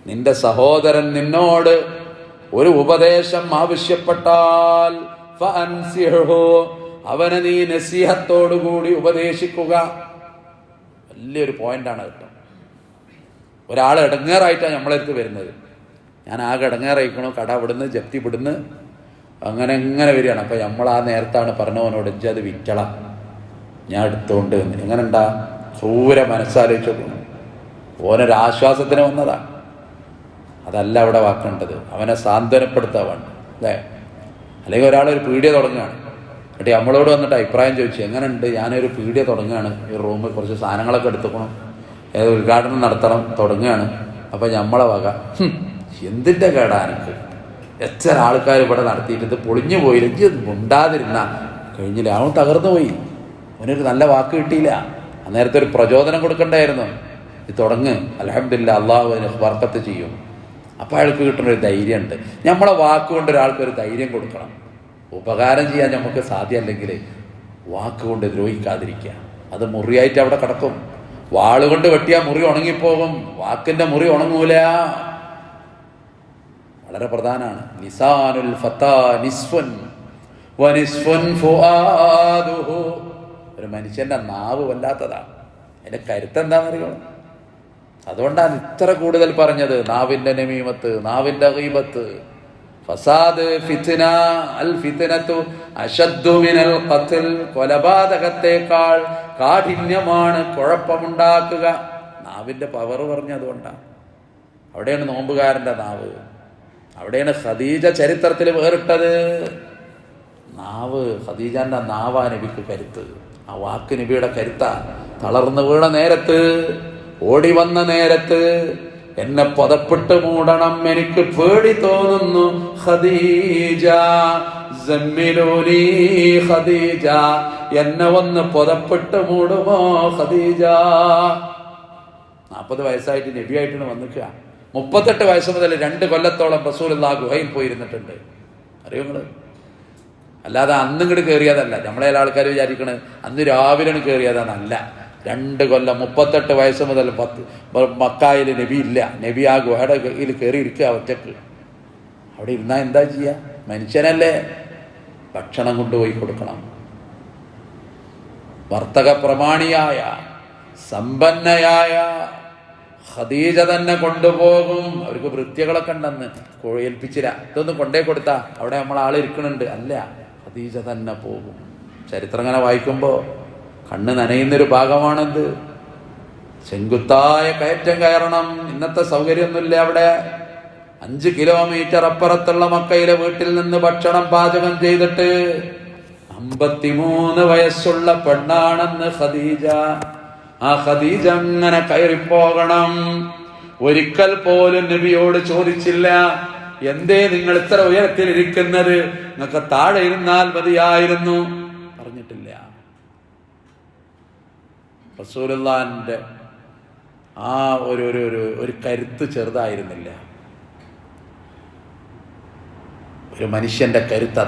നിന്റെ സഹോദരൻ നിന്നോട് ഒരു ഉപദേശം ആവശ്യപ്പെട്ടാൽ ഫഅൻസിഹു, അവനെ നീ നസീഹത്തോടുകൂടി ഉപദേശിക്കുക. വലിയൊരു പോയിന്റാണ് കേട്ടോ. ഒരാൾ ഇടങ്ങേറായിട്ടാണ് നമ്മളടുത്ത് വരുന്നത്. ഞാൻ ആകെ ഇടങ്ങേറായിക്കണോ, കട വിടുന്ന് ജപ്തി വിടുന്ന് അങ്ങനെ വരികയാണ്. അപ്പം നമ്മൾ ആ നേരത്താണ് പറഞ്ഞവനോട് ഇജ്ജ് അത് വിറ്റള, ഞാൻ എടുത്തോണ്ട് എന്ന്. എങ്ങനെ ഉണ്ടാ സൂര മനസ്സാലോചിച്ച് നോക്കണം. ഓനൊരാശ്വാസത്തിന് വന്നതാ, അതല്ല അവിടെ വാക്കേണ്ടത്. അവനെ സാന്ത്വനപ്പെടുത്താൻ വേണ്ട അല്ലേ? അല്ലെങ്കിൽ ഒരാളൊരു പീഡിയ തുടങ്ങുകയാണ്, എന്നിട്ട് നമ്മളോട് വന്നിട്ട് അഭിപ്രായം ചോദിച്ചു, എങ്ങനെയുണ്ട്, ഞാനൊരു പീഡിയ തുടങ്ങുകയാണ്, ഈ റൂമിൽ കുറച്ച് സാധനങ്ങളൊക്കെ എടുത്തുക്കണം, ഉദ്ഘാടനം നടത്തണം, തുടങ്ങുകയാണ്. അപ്പം നമ്മളെ വക എന്തിൻ്റെ കേടാ എനിക്ക്, എത്ര ആൾക്കാർ ഇവിടെ നടത്തിയിട്ട് ഇത് പൊളിഞ്ഞു പോയില്ല, ഇത് മുണ്ടാതിരുന്ന കഴിഞ്ഞില്ല. അവൻ തകർന്നു പോയി, അവനൊരു നല്ല വാക്ക് കിട്ടിയില്ല. അന്നേരത്തെ ഒരു പ്രചോദനം കൊടുക്കണ്ടായിരുന്നു, ഇത് തുടങ്ങ്, അൽഹംദുലില്ലാ അള്ളാഹു അതിന് ബർക്കത്ത് ചെയ്യും. അപ്പോൾ അയാൾക്ക് കിട്ടുന്നൊരു ധൈര്യമുണ്ട്. നമ്മളെ വാക്കുകൊണ്ട് ഒരാൾക്കൊരു ധൈര്യം കൊടുക്കണം. ഉപകാരം ചെയ്യാൻ നമുക്ക് സാധ്യമല്ലെങ്കിൽ വാക്കുകൊണ്ട് ദ്രോഹിക്കാതിരിക്കുക. അത് മുറിയായിട്ട് അവിടെ കിടക്കും. വാളുകൊണ്ട് വെട്ടിയാൽ മുറി ഉണങ്ങിപ്പോകും, വാക്കിൻ്റെ മുറി ഉണങ്ങൂല. വളരെ പ്രധാനമാണ്. നിസാനുൽ ഫത്താ നിസ്ഫുൻ വനിസ്ഫുൻ ഫുആദുഹു. ഒരു മനുഷ്യൻ്റെ നാവ് വല്ലാത്തതാണ്, അതിൻ്റെ കരുത്തെന്താണെന്നറിയോ? അതുകൊണ്ടാണ് ഇത്ര കൂടുതൽ പറഞ്ഞത്. നാവിൻ്റെ നമീമത്ത്, നാവിൻ്റെ ഗീബത്ത്, ഫസാദ്, ഫിത്ന. അൽ ഫിത്നതു അശദ്ദു മിനൽ ഖത്ൽ. കൊലപാതകത്തേക്കാൾ കാഠിന്യമാണ് കുഴപ്പമുണ്ടാക്കുക. നാവിൻ്റെ പവർ പറഞ്ഞതുകൊണ്ടാണ്. അവിടെയാണ് നോമ്പുകാരൻ്റെ നാവ്, അവിടെയാണ് ഖദീജ ചരിത്രത്തിൽ വേറിട്ടത്. നാവ്, ഖദീജന്റെ നാവാ നബിക്ക് കരുത്ത്. ആ വാക്ക് നബിയുടെ കരുത്ത. തളർന്നു വീണ നേരത്ത്, ഓടി വന്ന നേരത്ത്, എന്നെ പുതപ്പിട്ട് മൂടണം, എനിക്ക് പേടി തോന്നുന്നു ഖദീജ, സമ്മിലൂനി ഖദീജ, എന്നെ ഒന്ന് പുതപ്പിട്ട് മൂടുമോ ഖദീജ. 40 വയസ്സായിട്ട് നബിയായിട്ടാണ് വന്നിക്കുക. 38 വയസ്സ് മുതൽ 2 കൊല്ലത്തോളം റസൂലുള്ളാഹി ഗുഹയിൽ പോയിരുന്നിട്ടുണ്ട്. അറിയോ നിങ്ങൾ? അല്ലാതെ അന്നും ഇങ്ങോട്ട് കയറിയതല്ല. നമ്മളെ ചില ആൾക്കാർ വിചാരിക്കണത് അന്ന് രാവിലെയാണ് കയറിയതാണല്ല. 2 കൊല്ലം, 38 വയസ്സ് മുതൽ മക്കായിൽ നബി ഇല്ല. നബി ആ ഗുഹയുടെ കയറി ഇരിക്കുക ഒറ്റക്ക്. അവിടെ ഇരുന്നാൽ എന്താ ചെയ്യുക? മനുഷ്യനല്ലേ, ഭക്ഷണം കൊണ്ടുപോയി കൊടുക്കണം. വർത്തക പ്രമാണിയായ സമ്പന്നയായ ഖദീജ തന്നെ കൊണ്ടുപോകും. അവർക്ക് വൃത്യകളൊക്കെ ഉണ്ടെന്ന് ഏൽപ്പിച്ചില്ല, ഇതൊന്നും കൊണ്ടേ കൊടുത്താ അവിടെ നമ്മളാൾ ഇരിക്കണുണ്ട്, അല്ല, ഖദീജ തന്നെ പോകും. ചരിത്രം ഇങ്ങനെ വായിക്കുമ്പോൾ കണ്ണ് നനയുന്നൊരു ഭാഗമാണെന്ത്. ചെങ്കുത്തായ കയറ്റം കയറണം. ഇന്നത്തെ സൗകര്യമൊന്നുമില്ല അവിടെ. 5 കിലോമീറ്റർ അപ്പുറത്തുള്ള മക്കയിലെ വീട്ടിൽ നിന്ന് ഭക്ഷണം പാചകം ചെയ്തിട്ട് 53 വയസ്സുള്ള പെണ്ണാണെന്ന് ഖദീജ. ആ ഖദീജ അങ്ങനെ കയറിപ്പോകണം. ഒരിക്കൽ പോലും നബിയോട് ചോദിച്ചില്ല, എന്തേ നിങ്ങൾ ഇത്ര ഉയരത്തിലിരിക്കുന്നത്, നിങ്ങൾക്ക് താഴെ ഇരുന്നാൽ മതിയായിരുന്നു, പറഞ്ഞിട്ടില്ല. റസൂലുള്ളാഹിന്റെ ആ ഒരു കരുത്ത് ചെറുതായിരുന്നില്ല. ഒരു മനുഷ്യന്റെ കരുത്ത്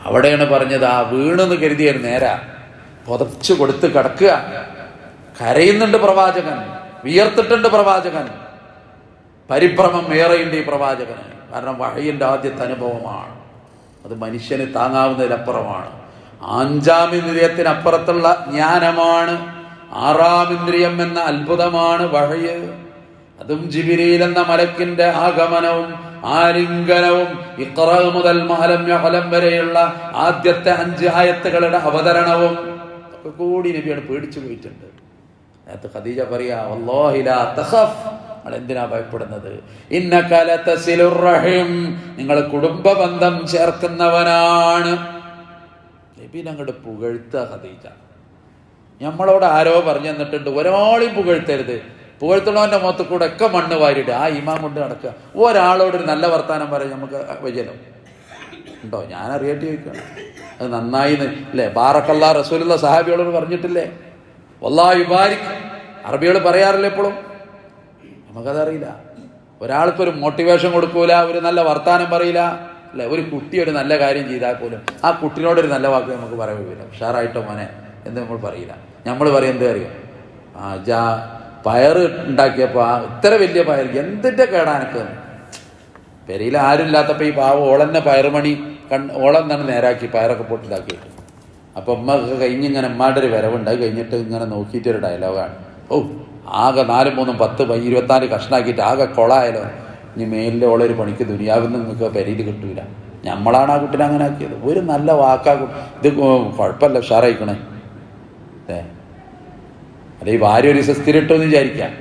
അവിടെയാണ് പറഞ്ഞത്. ആ വീണെന്ന് കരുതിയൊരു നേര പുതച്ചു കൊടുത്ത് കിടക്കുക. കരയുന്നുണ്ട് പ്രവാചകൻ, വിയർത്തിട്ടുണ്ട് പ്രവാചകൻ, പരിഭ്രമം ഏറെയുണ്ട് ഈ പ്രവാചകന്. കാരണം വഹയിന്റെ ആദ്യത്തെ അനുഭവമാണ്. അത് മനുഷ്യന് താങ്ങാവുന്നതിലപ്പുറമാണ്. 5-ാം ഇന്ദ്രിയത്തിനപ്പുറത്തുള്ള ജ്ഞാനമാണ്. 6-ാം ഇന്ദ്രിയം എന്ന അത്ഭുതമാണ് വഹയ്. അതും ജിബ്രീൽ എന്ന മലക്കിന്റെ ആഗമനവും ആലിംഗനവും ഇഖ്റ മുതൽ മഅലം യഅലം വരെയുള്ള ആദ്യത്തെ 5 ആയത്തുകളുടെ അവതരണവും ഒക്കെ കൂടി നബിയാണ് പേടിച്ചു പോയിട്ടുണ്ട്. നേരത്തെ ഖദീജ പറയാ, വല്ലാഹി ലാ തഖഫ്, നിങ്ങൾ എന്തിനാ ഭയപ്പെടുന്നത്, ഇന്നക ലതസിലുർ റഹിം, നിങ്ങൾ കുടുംബ ബന്ധം ചേർക്കുന്നവനാണ്. നബി അങ്ങോട്ട് പുകഴ്ത്ത ഖദീജ. നമ്മളോട് ആരോ പറഞ്ഞു തന്നിട്ടുണ്ട്, ഒരാളെയും പുകഴ്ത്തരുത്, പുകഴ്ത്തുള്ളവന്റെ മുഖത്ത് കൂടെ ഒക്കെ മണ്ണ് വാരിയിട്ട് ആ ഇമാം കൊണ്ട് നടക്കുക. ഒരാളോടൊരു നല്ല വർത്താനം പറയാൻ നമുക്ക് വയ്യല്ലോ ഉണ്ടോ? ഞാൻ അറിയാട്ട് ചോദിക്കുകയാണ്. അത് നന്നായി അല്ലേ? ബാറക്കല്ലാ റസൂലുള്ള സഹാബികളോട് പറഞ്ഞിട്ടില്ലേ? വല്ലാഹി ബാരിക്. അറബികൾ പറയാറില്ല എപ്പോഴും? നമുക്കതറിയില്ല. ഒരാൾക്കൊരു മോട്ടിവേഷൻ കൊടുക്കൂല, ഒരു നല്ല വർത്താനം പറയില്ല അല്ലെ? ഒരു കുട്ടി ഒരു നല്ല കാര്യം ചെയ്താൽ പോലും ആ കുട്ടിനോടൊരു നല്ല വാക്ക് നമുക്ക് പറയാൻ പറ്റില്ല. ഉഷാറായിട്ടോ മോനെ എന്ന് നമ്മൾ പറയില്ല. നമ്മൾ പറയും എന്താ അറിയാം, പയർ ഉണ്ടാക്കിയപ്പോൾ ഇത്ര വലിയ പയർ എന്തിൻ്റെ കേടാനൊക്കെ പെരയിൽ ആരും ഇല്ലാത്തപ്പോൾ ഈ പാവം ഓളന്നെ പയറുമണി ഓളെന്നാണ് നേരാക്കി പയറൊക്കെ പൊട്ടുണ്ടാക്കിയിട്ട് അപ്പം ഉമ്മ കഴിഞ്ഞിങ്ങനെ ഉമ്മാരുടെ ഒരു വരവുണ്ട്. അത് കഴിഞ്ഞിട്ട് ഇങ്ങനെ നോക്കിയിട്ടൊരു ഡയലോഗാണ്, ഓ ആകെ 4, 3, 10, 24 കഷ്ണാക്കിയിട്ട് ആകെ കൊളായാലോ, ഇനി മേലിലെ ഓളൊരു പണിക്ക് ദുനിയാവിൽ നിന്ന് നിങ്ങൾക്ക് പെരയിൽ കിട്ടൂല. നമ്മളാണ് ആ കുട്ടീനെ അങ്ങനെ ആക്കിയത്. ഒരു നല്ല വാക്കാ, ഇത് കുഴപ്പമില്ല ഉഷാറായിക്കണേ അല്ലെ. ഈ ഭാര്യ ഒരു സ്ഥിരിട്ടോന്ന് വിചാരിക്കാം,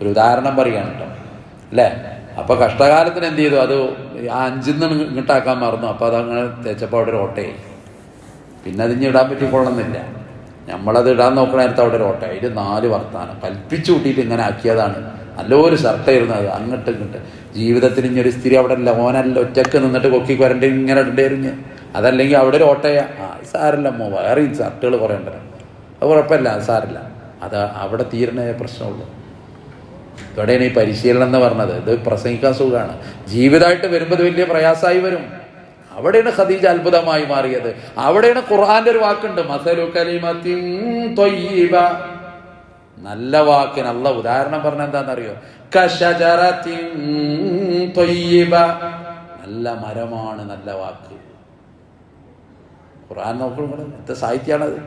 ഒരു ഉദാഹരണം പറയുകയാണ് കേട്ടോ അല്ലേ. അപ്പൊ കഷ്ടകാലത്തിന് എന്ത് ചെയ്തു, അത് ആ 5 ഇങ്ങോട്ടാക്കാൻ മറന്നു. അപ്പൊ അതങ്ങനെ തേച്ചപ്പോൾ അവിടെ ഒരു ഓട്ടയായി. പിന്നെ അതിഞ്ഞ് ഇടാൻ പറ്റിക്കൊള്ളുന്നില്ല. നമ്മളത് ഇടാൻ നോക്കണ നേരത്തെ അവിടെ ഒരു ഓട്ടയായി. അതിൽ 4 വർത്താനം കൽപ്പിച്ചു കൂട്ടിയിട്ട് ഇങ്ങനെ ആക്കിയതാണ്. നല്ലൊരു ഷർട്ടായിരുന്നു അത്. അങ്ങോട്ട് ഇങ്ങോട്ട് ജീവിതത്തിൽ ഇഞ്ഞൊരു സ്ത്രീ അവിടെ അല്ല, ഓനല്ല ഒറ്റക്ക് നിന്നിട്ട് കൊക്കി വരണ്ട ഇങ്ങനെ ഇടേറിഞ്ഞ്. അതല്ലെങ്കിൽ അവിടെ ഒരു ഓട്ടയാ. സാരല്ല അമ്മോ, വേറെ ഷർട്ടുകൾ കുറേ ഉണ്ടല്ലോ, അത് കുഴപ്പമില്ല, അത് സാരില്ല. അത് അവിടെ തീരണ പ്രശ്നമുള്ളൂ. ഇവിടെയാണ് ഈ പരിശീലനം എന്ന് പറഞ്ഞത്. ഇത് പ്രസംഗിക്കാൻ സുഖമാണ്, ജീവിതമായിട്ട് വരുമ്പോൾ വലിയ പ്രയാസമായി വരും. അവിടെയാണ് ഖദീജ അത്ഭുതമായി മാറിയത്. അവിടെയാണ് ഖുർആന്റെ ഒരു വാക്കുണ്ട്, മസലു കലിമത്തിൻ ത്വയ്യിബ. നല്ല വാക്കിന് അല്ലാഹ് ഉദാഹരണം പറഞ്ഞ എന്താണെന്നറിയോ, കശജറത്തിൻ ത്വയ്യിബ. നല്ല മരമാണ് നല്ല വാക്ക്. ഖുർആൻ നോക്കുന്നത് എന്ത് സാഹിത്യമാണത്.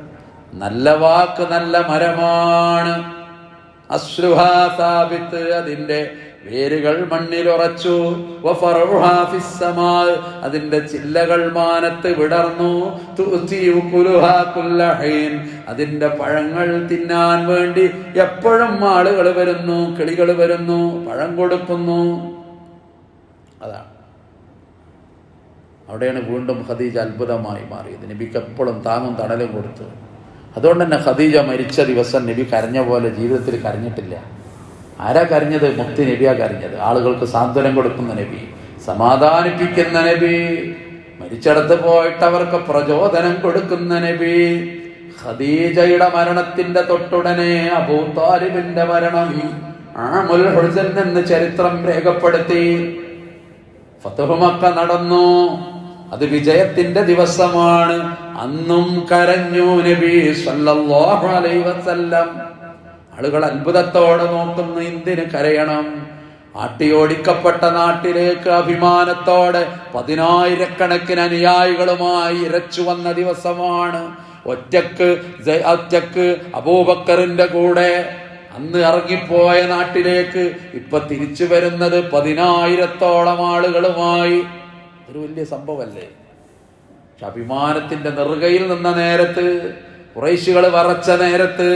നല്ല വാക്ക് നല്ല മരമാണ്. അസ്ലുഹാ സാബിത്ത്, അതിന്റെ വേരുകൾ മണ്ണിൽ ഉറച്ചു. വഫറുഹാ ഫിസ്സമാ, അതിന്റെ ചില്ലകൾ മാനത്ത് വിടർന്നു. തുഅതി ഉകുലുഹാ കുല്ല ഹീൻ, അതിന്റെ പഴങ്ങൾ തിന്നാൻ വേണ്ടി എപ്പോഴും ആളുകൾ വരുന്നു, കിളികൾ വരുന്നു, പഴം കൊടുക്കുന്നു. അതാണ് അവിടെയാണ് വീണ്ടും ഖദീജ അത്ഭുതമായി മാറിയത്. നബിക്ക് എപ്പോഴും താങ്ങും തണലും കൊടുത്തു. അതുകൊണ്ട് തന്നെ ഖദീജ മരിച്ച ദിവസം നബി കരഞ്ഞ പോലെ ജീവിതത്തിൽ കരഞ്ഞിട്ടില്ല. ആരാ കരഞ്ഞത്? മുക്തി നബിയാ കരഞ്ഞത്. ആളുകൾക്ക് സാന്ത്വനം കൊടുക്കുന്ന നബി, സമാധാനിപ്പിക്കുന്ന നബി, മരിച്ചടത്ത് പോയിട്ട് അവർക്ക് പ്രചോദനം കൊടുക്കുന്ന നബി. ഖദീജയുടെ മരണത്തിന്റെ തൊട്ടുടനെ അബൂ താലിബിന്റെ മരണം ആമുൽ ഹുസൻ എന്ന് ചരിത്രം രേഖപ്പെടുത്തി. ഫത്ഹു മക്ക നടന്നു, അത് വിജയത്തിന്റെ ദിവസമാണ്. അന്നും കരഞ്ഞു നബി സല്ലല്ലാഹു അലൈഹി വസല്ലം. ആളുകൾ അത്ഭുതത്തോടെ നോക്കുന്നു, എന്തിന് കരയണം? ആട്ടിയോടിക്കപ്പെട്ട നാട്ടിലേക്ക് അഭിമാനത്തോടെ 10,000-കണക്കിന് അനുയായികളുമായി ഇരച്ചു വന്ന ദിവസമാണ്. ഒറ്റക്ക് അബൂബക്കറിന്റെ കൂടെ അന്ന് ഇറങ്ങിപ്പോയ നാട്ടിലേക്ക് ഇപ്പൊ തിരിച്ചു വരുന്നത് 10,000-ഓളം ആളുകളുമായി. ഒരു വലിയ സംഭവമല്ലേ? പക്ഷെ അഭിമാനത്തിന്റെ നെറുകയിൽ നിന്ന നേരത്ത്, ഖുറൈശികൾ വറച്ച നേരത്ത്,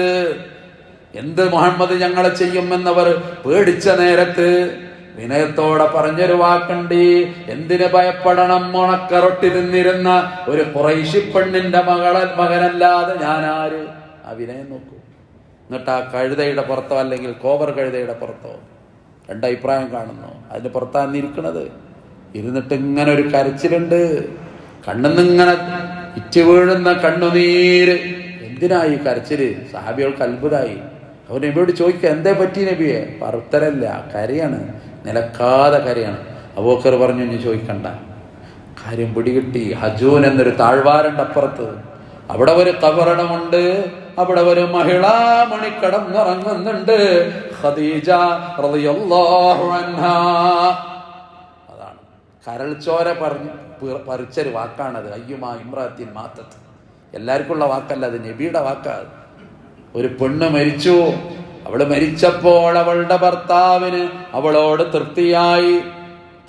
എന്ത് മുഹമ്മദ് ഞങ്ങളെ ചെയ്യുമെന്നവർ പേടിച്ച നേരത്ത് വിനയത്തോടെ പറഞ്ഞൊരു വാക്കുണ്ട്, എന്തിന് ഭയപ്പെടണം? ഉണക്കറൊട്ടി നിന്നിരുന്ന ഒരു ഖുറൈശി പെണ്ണിന്റെ മകനല്ലാതെ ഞാൻ ആര്? ആ വിനയം നോക്കൂ. എന്നിട്ട് ആ കഴുതയുടെ പുറത്തോ അല്ലെങ്കിൽ കോവർ കഴുതയുടെ പുറത്തോ, രണ്ടഭിപ്രായം കാണുന്നു. അതിന് പുറത്താണ് ഇരിക്കുന്നത്. ഇരുന്നിട്ട് ഇങ്ങനെ ഒരു കരച്ചിലുണ്ട്, കണ്ണിന്നിങ്ങനെ ഇറ്റ് വീഴുന്ന കണ്ണുനീര്. എന്തിനായി കരച്ചില്? സഹാബികൾക്ക് അത്ഭുതമായി. അവർ നബിയോട് ചോദിക്കുക, എന്തേ പറ്റി നബിയെ? പറുത്തരല്ല, കരയാണ്, നിലക്കാതെ കരയാണ്. അബൂബക്കർ പറഞ്ഞു, ഇനി ചോദിക്കണ്ട, കാര്യം പിടികിട്ടി. ഹജൂൻ എന്നൊരു താഴ്വാരണ്ട് അപ്പുറത്ത്, അവിടെ ഒരു കബറിടമുണ്ട്, അവിടെ ഒരു മഹിളാ മണി കിടന്നുറങ്ങുന്നുണ്ട്, ഖദീജ റളിയല്ലാഹു അൻഹാ. അതാണ് കരൾച്ചോര പറിച്ചൊരു വാക്കാണത്. അയ്യുമാ ഇമ്രാത്തിൻ മാത്തത്ത്. എല്ലാവർക്കും ഉള്ള വാക്കല്ല, അത് നബിയുടെ വാക്കാണ്. ഒരു പെണ്ണ് മരിച്ചു. അവള് മരിച്ചപ്പോൾ അവളുടെ ഭർത്താവിന് അവളോട്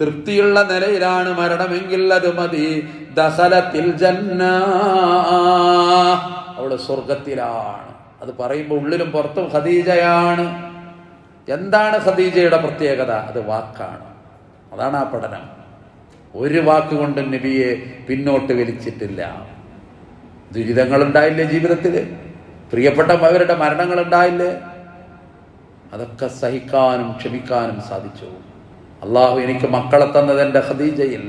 തൃപ്തിയുള്ള നിലയിലാണ് മരണമെങ്കിൽ അത് മതി. ദഖലത്തിൽ ജന്ന, അവള് സ്വർഗത്തിലാണ്. അത് പറയുമ്പോൾ ഉള്ളിലും പുറത്തും ഖദീജയാണ്. എന്താണ് ഖദീജയുടെ പ്രത്യേകത? അത് വാക്കാണ്. അതാണ് ആ പഠനം. ഒരു വാക്കുകൊണ്ട് നബിയെ പിന്നോട്ട് വലിച്ചിട്ടില്ല. ദുരിതങ്ങൾ ഉണ്ടായില്ലേ ജീവിതത്തില്? പ്രിയപ്പെട്ടവരുടെ മരണങ്ങൾ ഉണ്ടായില്ലേ? അതൊക്കെ സഹിക്കാനും ക്ഷമിക്കാനും സാധിച്ചു. അള്ളാഹു എനിക്ക് മക്കളെ തന്നത് എൻ്റെ ഖദീജയിൽ.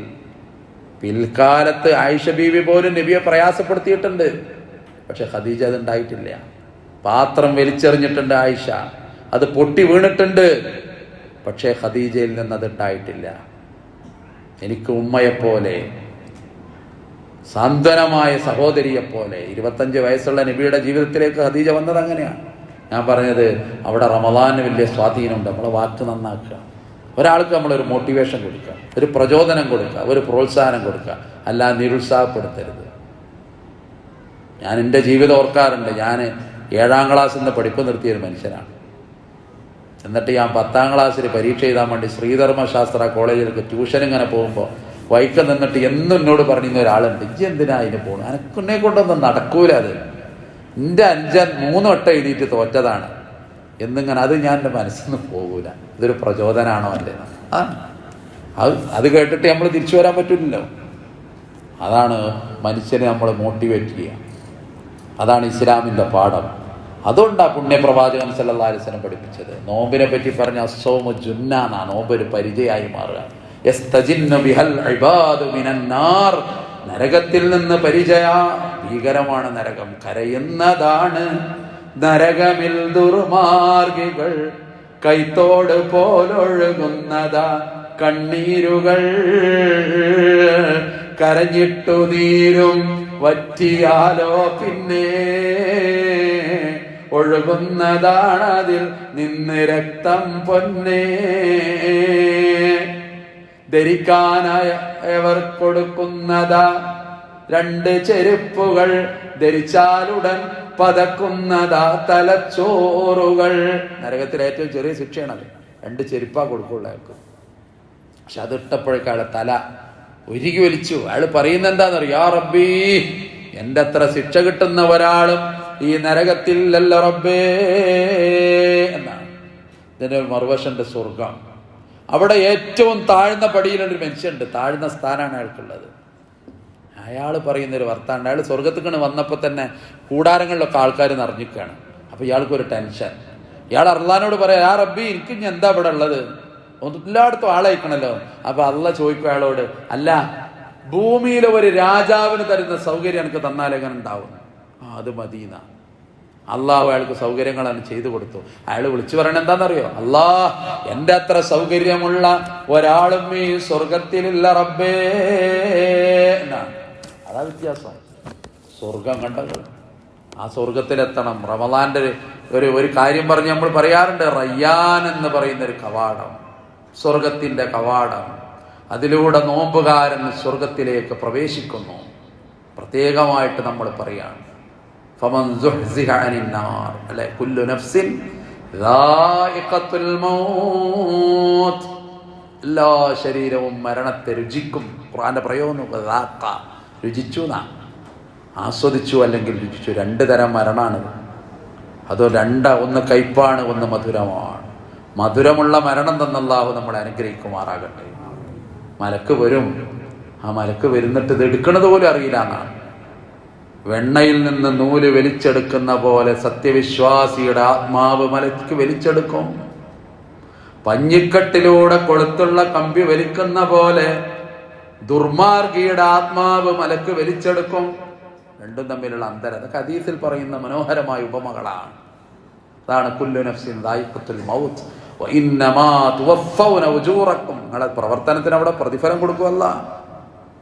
പിൽക്കാലത്ത് ആയിഷ ബീവി പോലും നബിയെ പ്രയാസപ്പെടുത്തിയിട്ടുണ്ട്. പക്ഷെ ഖദീജ അതുണ്ടായിട്ടില്ല. പാത്രം വലിച്ചെറിഞ്ഞിട്ടുണ്ട് ആയിഷ, അത് പൊട്ടി വീണിട്ടുണ്ട്. പക്ഷേ ഖദീജയിൽ നിന്ന് അത് ഉണ്ടായിട്ടില്ല. എനിക്ക് ഉമ്മയെപ്പോലെ, സാന്ത്വനമായ സഹോദരിയെപ്പോലെ 25 വയസ്സുള്ള നബിയുടെ ജീവിതത്തിലേക്ക് ഖദീജ വന്നത് അങ്ങനെയാണ്. ഞാൻ പറഞ്ഞത് അവിടെ റമദാന് വലിയ സ്വാധീനമുണ്ട്. നമ്മളെ വാക്ക് നന്നാക്കുക, ഒരാൾക്ക് നമ്മളൊരു മോട്ടിവേഷൻ കൊടുക്കുക, ഒരു പ്രചോദനം കൊടുക്കുക, ഒരു പ്രോത്സാഹനം കൊടുക്കുക, അല്ല നിരുത്സാഹപ്പെടുത്തരുത്. ഞാൻ എൻ്റെ ജീവിതം ഓർക്കാറുണ്ട്. ഞാൻ 7ാം ക്ലാസ്സിൽ നിന്ന് പഠിപ്പ് നിർത്തിയൊരു മനുഷ്യനാണ്. എന്നിട്ട് ഞാൻ 10ാം ക്ലാസ്സിൽ പരീക്ഷ എഴുതാൻ വേണ്ടി ശ്രീധർമ്മശാസ്ത്ര കോളേജിലേക്ക് ട്യൂഷൻ ഇങ്ങനെ പോകുമ്പോൾ വൈക്കം നിന്നിട്ട് എന്നും എന്നോട് പറഞ്ഞിരുന്ന ഒരാളുണ്ട്, ഇജ്ജ് എന്തിനാ അതിന് പോകണം, എന്നെ കൊണ്ടൊന്നും നടക്കൂല, അത് എൻ്റെ 3 വട്ടം എഴുതിയിട്ട് തോറ്റതാണ് എന്നിങ്ങനെ. അത് ഞാൻ എൻ്റെ മനസ്സിൽ നിന്ന് പോകൂല. ഇതൊരു പ്രചോദനമാണോ അല്ലേ? അത് കേട്ടിട്ട് നമ്മൾ തിരിച്ചു വരാൻ പറ്റില്ലല്ലോ. അതാണ് മനുഷ്യനെ നമ്മൾ മോട്ടിവേറ്റ് ചെയ്യുക. അതാണ് ഇസ്ലാമിൻ്റെ പാഠം. അതുകൊണ്ടാണ് പുണ്യപ്രവാചകൻ സല്ലല്ലാഹു അലൈഹി വസല്ലം പഠിപ്പിച്ചത്. നോമ്പിനെ പറ്റി പറഞ്ഞ അസ്സൗമു ജുന്ന എന്നാ, നോമ്പ് ഒരു പരിചയമായി മാറുക. യസ്തജിന്നു ബിഹൽ ഇബാദു മിനൻ നാർ, നരകത്തിൽ നിന്ന് പരിചയ. ഭീകരമാണ് നരകം, കരയുന്നതാണ് നരകമിൽ ദുർമാർഗികൾ, കൈത്തോട് പോലൊഴുകുന്നതാ കണ്ണീരുകൾ, കരഞ്ഞിട്ടു നീരും വറ്റിയാലോ പിന്നെ ഒഴുകുന്നതാണതിൽ നിന്ന് രക്തം പൊന്നേ. ധരിക്കാനായവർ കൊടുക്കുന്നതാ 2 ചെരുപ്പുകൾ, ധരിച്ചാലുടൻ പതക്കുന്നതാ തലച്ചോറുകൾ. നരകത്തിലെ ഏറ്റവും ചെറിയ ശിക്ഷയാണത്. 2 ചെരുപ്പാ കൊടുക്കുള്ള അയാൾക്ക്. പക്ഷെ അതിട്ടപ്പോഴേക്കും അയാളെ തല ഒരുക്കി വലിച്ചു. അയാൾ പറയുന്നത് എന്താണെന്നറിയോ? യാ റബ്ബീ, എൻ്റെ അത്ര ശിക്ഷ കിട്ടുന്ന ഒരാളും ഈ നരകത്തിലല്ല റബ്ബേ എന്നാണ്. ഇതിൻ്റെ ഒരു മറുവശന്റെ സ്വർഗം. അവിടെ ഏറ്റവും താഴ്ന്ന പടിയിലൊരു മനുഷ്യനുണ്ട്, താഴ്ന്ന സ്ഥാനമാണ് അയാൾക്കുള്ളത്. അയാൾ പറയുന്നൊരു വർത്താനം, അയാൾ സ്വർഗത്തിക്കാണ് വന്നപ്പോൾ തന്നെ കൂടാരങ്ങളിലൊക്കെ ആൾക്കാർ നിറഞ്ഞിരിക്കുകയാണ്. അപ്പോൾ ഇയാൾക്കൊരു ടെൻഷൻ. ഇയാൾ അള്ളാനോട് പറയാം, യാ റബ്ബി, എനിക്ക് ഇനി എന്താ ഇവിടെ ഉള്ളത്, എല്ലായിടത്തും ആളയക്കണല്ലോ. അപ്പൊ അള്ളാഹ് ചോദിക്കും അയാളോട്, അല്ല ഭൂമിയിലെ ഒരു രാജാവിന് തരുന്ന സൗകര്യം എനിക്ക് തന്നാലേ എങ്ങനെ ഉണ്ടാവും? അത് മദീന. അള്ളാഹു അയാൾക്ക് സൗകര്യങ്ങളാണ് ചെയ്തു കൊടുത്തു. അയാൾ വിളിച്ചു പറയണ എന്താണെന്നറിയോ? അള്ളാഹ്, എൻ്റെ അത്ര സൗകര്യമുള്ള ഒരാളും ഈ സ്വർഗത്തിലില്ല റബ്ബേ എന്നാണ്. അതാ വ്യത്യാസം. സ്വർഗം കണ്ടത്, ആ സ്വർഗത്തിലെത്തണം. റമളാന്റെ ഒരു കാര്യം പറഞ്ഞ് നമ്മൾ പറയാറുണ്ട്, റയ്യാൻ എന്ന് പറയുന്ന ഒരു കവാടം, സ്വർഗത്തിന്റെ കവാടം. അതിലൂടെ നോമ്പുകാരൻ സ്വർഗത്തിലേക്ക് പ്രവേശിക്കുന്നു. പ്രത്യേകമായിട്ട് നമ്മൾ പറയാണ്, ഫമൻ സുഹ്സിഹ അനിൻ നാർ, അല്ലെ, കുല്ലു നഫ്സിൻ ദായിഖത്തുൽ മൗത്ത്, എല്ലാ ശരീരവും മരണത്തെ രുചിക്കും. ഖുർആന്റെ പ്രയോഗം രുചിച്ചു എന്നാ, ആസ്വദിച്ചു അല്ലെങ്കിൽ രുചിച്ചു. 2 തരം മരണമാണ്. അതോ ഒന്ന് കയ്പാണ്, ഒന്ന് മധുരമാണ്. മധുരമുള്ള മരണം തന്ന അല്ലാഹു നമ്മളെ അനുഗ്രഹിക്കുമാറാകട്ടെ. മലക്ക് വരും, ആ മലക്ക് വരുന്നിട്ട് ഇത് എടുക്കുന്നത് പോലും അറിയില്ല എന്നാണ്. വെണ്ണയിൽ നിന്ന് നൂല് വലിച്ചെടുക്കുന്ന പോലെ സത്യവിശ്വാസിയുടെ ആത്മാവ് മലക്ക് വലിച്ചെടുക്കും. പഞ്ഞിക്കട്ടിലൂടെ കൊളുത്തുള്ള കമ്പി വലിക്കുന്ന പോലെ ദുർമാർഗിയുടെ ആത്മാവ് മലക്ക് വലിച്ചെടുക്കും. രണ്ടും തമ്മിലുള്ള അന്തരം അതൊക്കെ ഹദീസിൽ പറയുന്ന മനോഹരമായ ഉപമകളാണ്. അതാണ് കുല്ലു നഫ്സിൻ ദായിഖത്തുൽ മൗത്ത് വഇന്നമാ തുവഫൗന ഉജൂറക്കും. നിങ്ങളുടെ പ്രവർത്തനത്തിന് അവിടെ പ്രതിഫലം കൊടുക്കുമല്ല.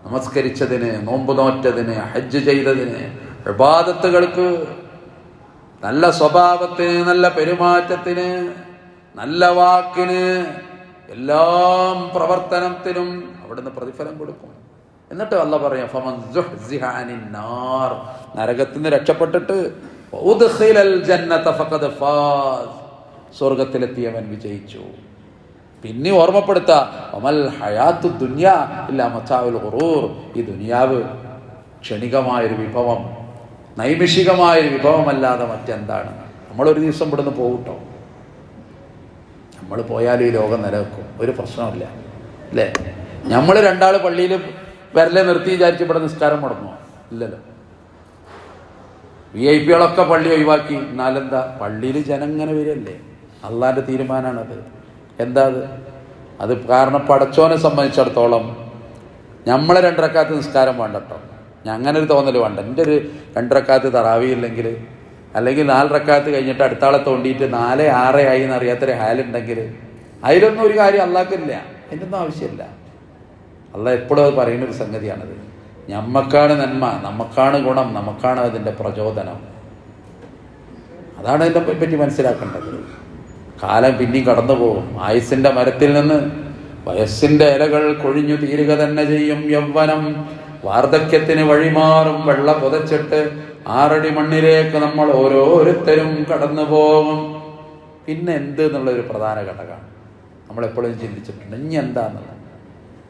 നമസ്കരിച്ചതിന്, നോമ്പ് നോറ്റതിന്, ഹജ്ജ് ചെയ്തതിന്, ഇബാദത്തുകൾക്ക്, നല്ല സ്വഭാവത്തിന്, നല്ല പെരുമാറ്റത്തിന്, നല്ല വാക്കിന്, എല്ലാം പ്രവർത്തനത്തിനും അവിടുന്ന് പ്രതിഫലം കൊടുക്കും. എന്നിട്ട് അല്ലാഹ് പറയാം, ഫമൻ സുഹ്സിഹ അനിൻ നാർ, നരകത്തിൽ നിന്ന് രക്ഷപ്പെട്ടിട്ട് ഉദ്ഖിലൽ ജന്നത ഫഖദ് ഫാസ്, സ്വർഗത്തിലെത്തിയവൻ വിജയിച്ചു. പിന്നെ ഓർമ്മപ്പെടുത്താ, വമൽ ഹയാത്തു ദുനിയ ഇല്ലാ മതാഉൽ ഖുറൂർ, ഈ ദുനിയാവ് ക്ഷണികമായൊരു വിഭവം, നൈമിഷികമായൊരു വിഭവമല്ലാതെ മറ്റെന്താണ്? നമ്മളൊരു ദിവസം ഇവിടുന്ന് പോകട്ടോ, നമ്മൾ പോയാലും ഈ ലോകം നിലനിൽക്കും, ഒരു പ്രശ്നമില്ല അല്ലേ? നമ്മൾ 2 ആൾ പള്ളിയിൽ വരലെ നിർത്തി വിചാരിച്ച് ഇവിടെ നിസ്കാരം മുടങ്ങുമോ? ഇല്ലല്ലോ. VIP പള്ളി ഒഴിവാക്കി. എന്നാലെന്താ, പള്ളിയിൽ ജനം ഇങ്ങനെ വരികയല്ലേ, അള്ളാന്റെ തീരുമാനമാണത്. എന്താ അത്? കാരണം പടച്ചോനെ സംബന്ധിച്ചിടത്തോളം നമ്മളെ 2 റക്അത്ത് നിസ്കാരം വേണ്ട കേട്ടോ. അങ്ങനെ ഒരു തോന്നൽ വേണ്ട. എൻ്റെ ഒരു 2 റക്അത്ത് തറാവി ഇല്ലെങ്കിൽ, അല്ലെങ്കിൽ 4 റക്അത്ത് കഴിഞ്ഞിട്ട് അടുത്താളെ തോണ്ടിയിട്ട് 4, 6 ആയി എന്നറിയാത്തൊരു ഹാലുണ്ടെങ്കിൽ അതിലൊന്നും ഒരു കാര്യം അള്ളാഹ്ക്കില്ല, അതിൻ്റെ ഒന്നും ആവശ്യമില്ല. അള്ളാഹ് എപ്പോഴും അത് പറയുന്നൊരു സംഗതിയാണത്. നമ്മക്കാണ് നന്മ, നമുക്കാണ് ഗുണം, നമുക്കാണ് അതിൻ്റെ പ്രചോദനം. അതാണ് അതിനെ പറ്റി മനസ്സിലാക്കേണ്ടത്. കാലം പിന്നെയും കടന്നു പോകും. ആയുസിന്റെ മരത്തിൽ നിന്ന് വയസ്സിന്റെ ഇലകൾ കൊഴിഞ്ഞു തീരുക തന്നെ ചെയ്യും. യൗവനം വാർദ്ധക്യത്തിന് വഴിമാറും. വെള്ള പുതച്ചിട്ട് 6 അടി മണ്ണിലേക്ക് നമ്മൾ ഓരോരുത്തരും കടന്നു പോകും. പിന്നെ എന്ത് എന്നുള്ളൊരു പ്രധാന ഘടകമാണ് നമ്മളെപ്പോഴും ചിന്തിച്ചിട്ടുണ്ട്. ഇനി എന്താന്നുള്ളത്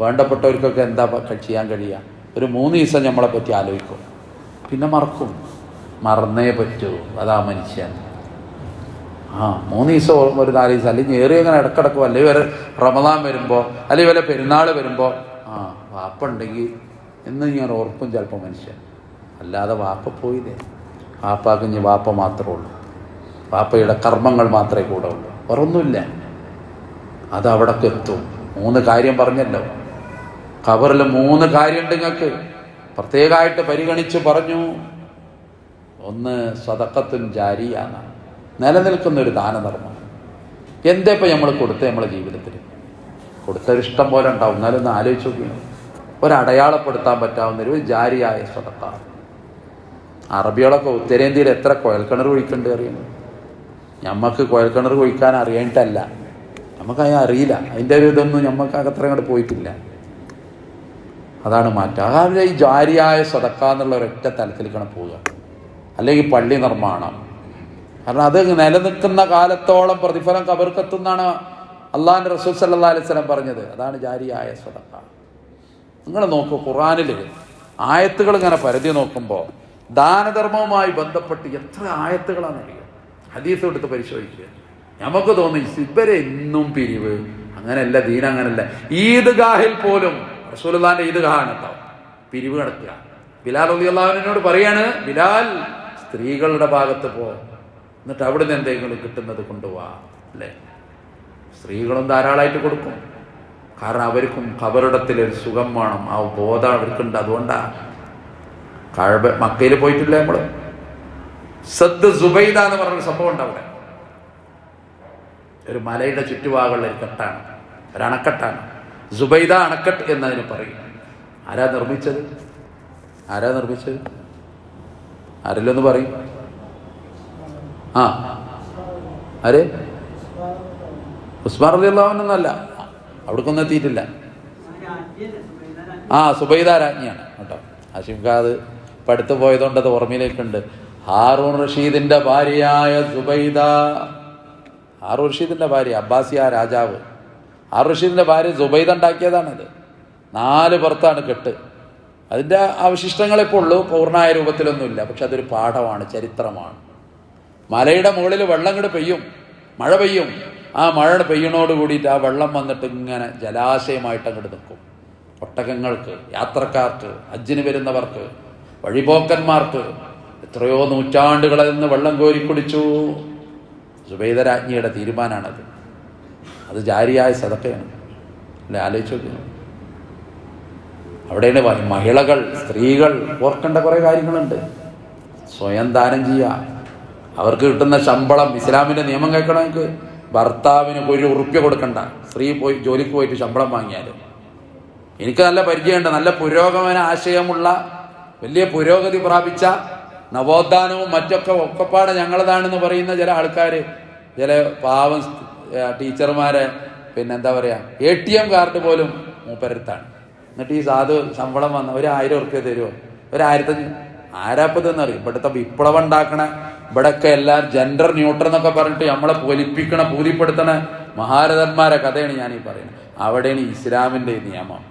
വേണ്ടപ്പെട്ടവർക്കൊക്കെ എന്താ ചെയ്യാൻ കഴിയുക? ഒരു 3 ദിവസം നമ്മളെ പറ്റി ആലോചിക്കും, പിന്നെ മറക്കും. മറന്നേ പറ്റൂ, അതാ മനുഷ്യൻ. 3 ദിവസം ഒരു 4 ദിവസം അല്ലെങ്കിൽ ഏറി അങ്ങനെ ഇടക്കിടക്കും, അല്ലെങ്കിൽ വരെ റമദാൻ വരുമ്പോൾ അല്ലെങ്കിൽ വല്ല പെരുന്നാൾ വരുമ്പോൾ വാപ്പ ഉണ്ടെങ്കിൽ എന്ന് ഞാൻ ഓർക്കും ചിലപ്പോൾ മനുഷ്യൻ. അല്ലാതെ വാപ്പ പോയില്ലേ, വാപ്പാക്ക് ഇനി വാപ്പ മാത്രമേ ഉള്ളൂ, വാപ്പയുടെ കർമ്മങ്ങൾ മാത്രമേ കൂടെ ഉള്ളൂ, വേറൊന്നുമില്ല. അത് അവിടേക്ക് എത്തും. 3 കാര്യം പറഞ്ഞല്ലോ, ഖബറിൽ 3 കാര്യമുണ്ട് നിങ്ങൾക്ക്, പ്രത്യേകമായിട്ട് പരിഗണിച്ച് പറഞ്ഞു. ഒന്ന് സദഖത്തുൻ ജാരിയ, നിലനിൽക്കുന്നൊരു ദാനധർമ്മം. എന്താ ഇപ്പം നമ്മൾ കൊടുത്ത നമ്മളെ ജീവിതത്തിൽ കൊടുത്തൊരിഷ്ടം പോലെ ഉണ്ടാവും. എന്നാലും ഒന്ന് ആലോചിച്ച് നോക്കി, ഒരടയാളപ്പെടുത്താൻ പറ്റാവുന്നൊരു ജാരിയായ സദഖ. അറബികളൊക്കെ ഉത്തരേന്ത്യയിൽ എത്ര കുഴൽക്കിണർ കുഴിക്കുന്നുണ്ട് അറിയുന്നു. ഞമ്മക്ക് കുഴൽക്കിണർ കുഴിക്കാൻ അറിയാനിട്ടല്ല, നമുക്കതിനെ അറിയില്ല, അതിൻ്റെ ഒരു ഇതൊന്നും ഞമ്മക്ക് അത്ര അങ്ങോട്ട് പോയിട്ടില്ല. അതാണ് മാറ്റം. അതായത് ഈ ജാരിയായ സദഖ എന്നുള്ള ഒരൊറ്റ തലത്തിലേക്കാണ് പോവുക. അല്ലെങ്കിൽ പള്ളി നിർമ്മാണം, കാരണം അത് നിലനിൽക്കുന്ന കാലത്തോളം പ്രതിഫലം ഖബർക്കെത്തുന്നാണ് അള്ളാഹിൻ്റെ റസൂൽ സല്ലല്ലാഹു അലൈഹി വസല്ലം പറഞ്ഞത്. അതാണ് ജാരിയായ സദഖ. നിങ്ങൾ നോക്കൂ, ഖുർആനിൽ ആയത്തുകൾ ഇങ്ങനെ പരിധി നോക്കുമ്പോൾ ദാനധർമ്മവുമായി ബന്ധപ്പെട്ട് എത്ര ആയത്തുകളാണെന്നറിയാം. ഹദീസ് എടുത്ത് പരിശോധിക്കുക, നമുക്ക് തോന്നി ഇവരെ എന്നും പിരിവ്. അങ്ങനെയല്ല, ദീൻ അങ്ങനല്ല. ഈദ്ഗാഹിൽ പോലും റസൂലുള്ളാഹിന്റെ ഈദ്ഗാഹാണ് കേട്ടോ, പിരിവ് നടക്കുക. ബിലാൽ റളിയല്ലാഹു അൻഹുവിനോട് പറയാണ്, ബിലാൽ സ്ത്രീകളുടെ ഭാഗത്ത് പോ, എന്നിട്ട് അവിടുന്ന് എന്തെങ്കിലും കിട്ടുന്നത് കൊണ്ടുപോവാ. അല്ലേ, സ്ത്രീകളും ധാരാളമായിട്ട് കൊടുക്കും. കാരണം അവർക്കും ഖബറിടത്തിലൊരു സുഖം വേണം, ആ ബോധം അവർക്കുണ്ട്. അതുകൊണ്ടാണ് മക്കയിൽ പോയിട്ടില്ല നമ്മള്, സദ് സുബൈദ എന്ന് പറഞ്ഞൊരു സംഭവം ഉണ്ട്. അവിടെ ഒരു മലയുടെ ചുറ്റുഭാഗമുള്ള ഒരു കെട്ടാണ്, ഒരു അണക്കെട്ടാണ്. സുബൈദ അണക്കെട്ട് എന്നതിന് പറയും. ആരാ നിർമ്മിച്ചത്? ആരെല്ലൊന്ന് പറയും. ആര്? ഉസ്മാൻ റളിയല്ലാഹു അൻഹു ഒന്നല്ല, അവിടേക്കൊന്നും എത്തിയിട്ടില്ല. സുബൈദ രാജ്ഞിയാണ് കേട്ടോ. ആശിംഖാദ് ഇപ്പം അടുത്ത് പോയതുകൊണ്ട് അത് ഓർമ്മയിലേക്കുണ്ട്. ഹാറൂൺ റഷീദിന്റെ ഭാര്യയായ സുബൈദ, ഹാറൂൺ റഷീദിന്റെ ഭാര്യ, അബ്ബാസിയ രാജാവ് ഹാറൂൺ റഷീദിന്റെ ഭാര്യ സുബൈദ ഉണ്ടാക്കിയതാണത്. 4 പുറത്താണ് കെട്ട്. അതിൻ്റെ അവശിഷ്ടങ്ങളിപ്പോൾ ഉള്ളൂ, പൂർണ്ണമായ രൂപത്തിലൊന്നുമില്ല. പക്ഷെ അതൊരു പാഠമാണ്, ചരിത്രമാണ്. മലയുടെ മുകളിൽ വെള്ളം കൂടെ പെയ്യും, മഴ പെയ്യും. ആ മഴ പെയ്യണോട് കൂടിയിട്ട് ആ വെള്ളം വന്നിട്ട് ഇങ്ങനെ ജലാശയമായിട്ട് അങ്ങോട്ട് നിൽക്കും. ഒട്ടകങ്ങൾക്ക്, യാത്രക്കാർക്ക്, ഹജ്ജിന് വരുന്നവർക്ക്, വഴിപോക്കന്മാർക്ക് എത്രയോ നൂറ്റാണ്ടുകളിൽ നിന്ന് വെള്ളം കോരി കുടിച്ചു. സുബൈദ രാജ്ഞിയുടെ തീരുമാനമാണത്. അത് ജാരിയായ സദഖയാണ്. അല്ലെ, ആലോചിച്ച് നോക്കുക. അവിടെയാണ് മഹിളകൾ, സ്ത്രീകൾ ഓർക്കേണ്ട കുറേ കാര്യങ്ങളുണ്ട്. സ്വയം ദാനം ചെയ്യുക, അവർക്ക് കിട്ടുന്ന ശമ്പളം, ഇസ്ലാമിൻ്റെ നിയമം കേൾക്കണമെങ്കിൽ ഭർത്താവിന് 1 ഉറുപ്യ കൊടുക്കണ്ട. സ്ത്രീ പോയി ജോലിക്ക് പോയിട്ട് ശമ്പളം വാങ്ങിയാൽ. എനിക്ക് നല്ല പരിചയമുണ്ട്, നല്ല പുരോഗമന ആശയമുള്ള, വലിയ പുരോഗതി പ്രാപിച്ച, നവോത്ഥാനവും മറ്റൊക്കെ ഒക്കെപ്പാടെ ഞങ്ങളതാണെന്ന് പറയുന്ന ചില ആൾക്കാർ, ചില പാവം ടീച്ചർമാരെ, പിന്നെന്താ പറയുക, ATM കാർഡ് പോലും മൂപ്പരത്താണ്. എന്നിട്ട് ഈ സാധു ശമ്പളം വന്ന 1000 ഉറുപ്യ തരുമോ, 1500. ആരാപ്പതെന്നറിയും. ഇവിടുത്തെ വിപ്ലവം ഉണ്ടാക്കണ, ഇവിടെയൊക്കെ എല്ലാവരും ജെൻഡർ ന്യൂട്രൽ എന്നൊക്കെ പറഞ്ഞിട്ട് നമ്മളെ പൊലിപ്പിക്കണ, പൂലിപ്പെടുത്തണ മഹാരഥന്മാരെ കഥയാണ് ഞാനീ പറയുന്നത്. അവിടെയാണ് ഇസ്ലാമിൻ്റെ നിയമം.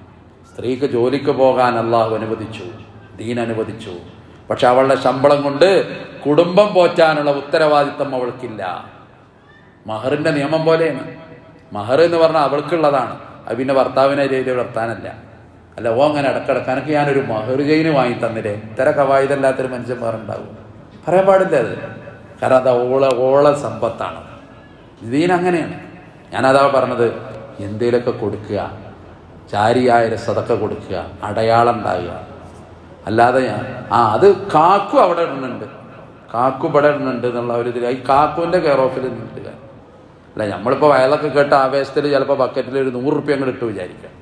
സ്ത്രീക്ക് ജോലിക്ക് പോകാൻ അള്ളാഹു അനുവദിച്ചു, ദീൻ അനുവദിച്ചു. പക്ഷെ അവളുടെ ശമ്പളം കൊണ്ട് കുടുംബം പോറ്റാനുള്ള ഉത്തരവാദിത്തം അവൾക്കില്ല. മഹറിൻ്റെ നിയമം പോലെയാണ്. മഹർ എന്ന് പറഞ്ഞാൽ അവൾക്കുള്ളതാണ്. അത് പിന്നെ ഭർത്താവിനെ ചെയ്ത് വളർത്താനല്ല. അല്ല, അങ്ങനെ ഇടക്കിടക്ക് എനിക്ക് ഞാനൊരു മഹർ ചെയിന് വാങ്ങി തന്നില്ലേ, ഇത്തര കവായിതല്ലാത്തൊരു മനുഷ്യൻ വേറുണ്ടാവും. പറയാൻ പാടില്ല അത്. കാരണം അത് ഓള സമ്പത്താണ്. ദീനങ്ങനെയാണ്. ഞാനതാ പറഞ്ഞത്, എന്തേലൊക്കെ കൊടുക്കുക, ജാരിയായ സദഖ കൊടുക്കുക, അടയാളം ഉണ്ടാകുക. അല്ലാതെ അത് കാക്കു അവിടെ ഇടുന്നുണ്ട്, കാക്കു ഇവിടെ ഇടുന്നുണ്ട് എന്നുള്ള ഒരു ഇതിൽ ഈ കാക്കുവിൻ്റെ കെയർ ഓഫിൽ നിന്നിട്ട് അല്ല. നമ്മളിപ്പോൾ വയലൊക്കെ കേട്ട ആവേശത്തിൽ ചിലപ്പോൾ ബക്കറ്റിൽ ഒരു 100 ഉറുപ്യ അങ്ങോട്ട് ഇട്ട് വിചാരിക്കാം.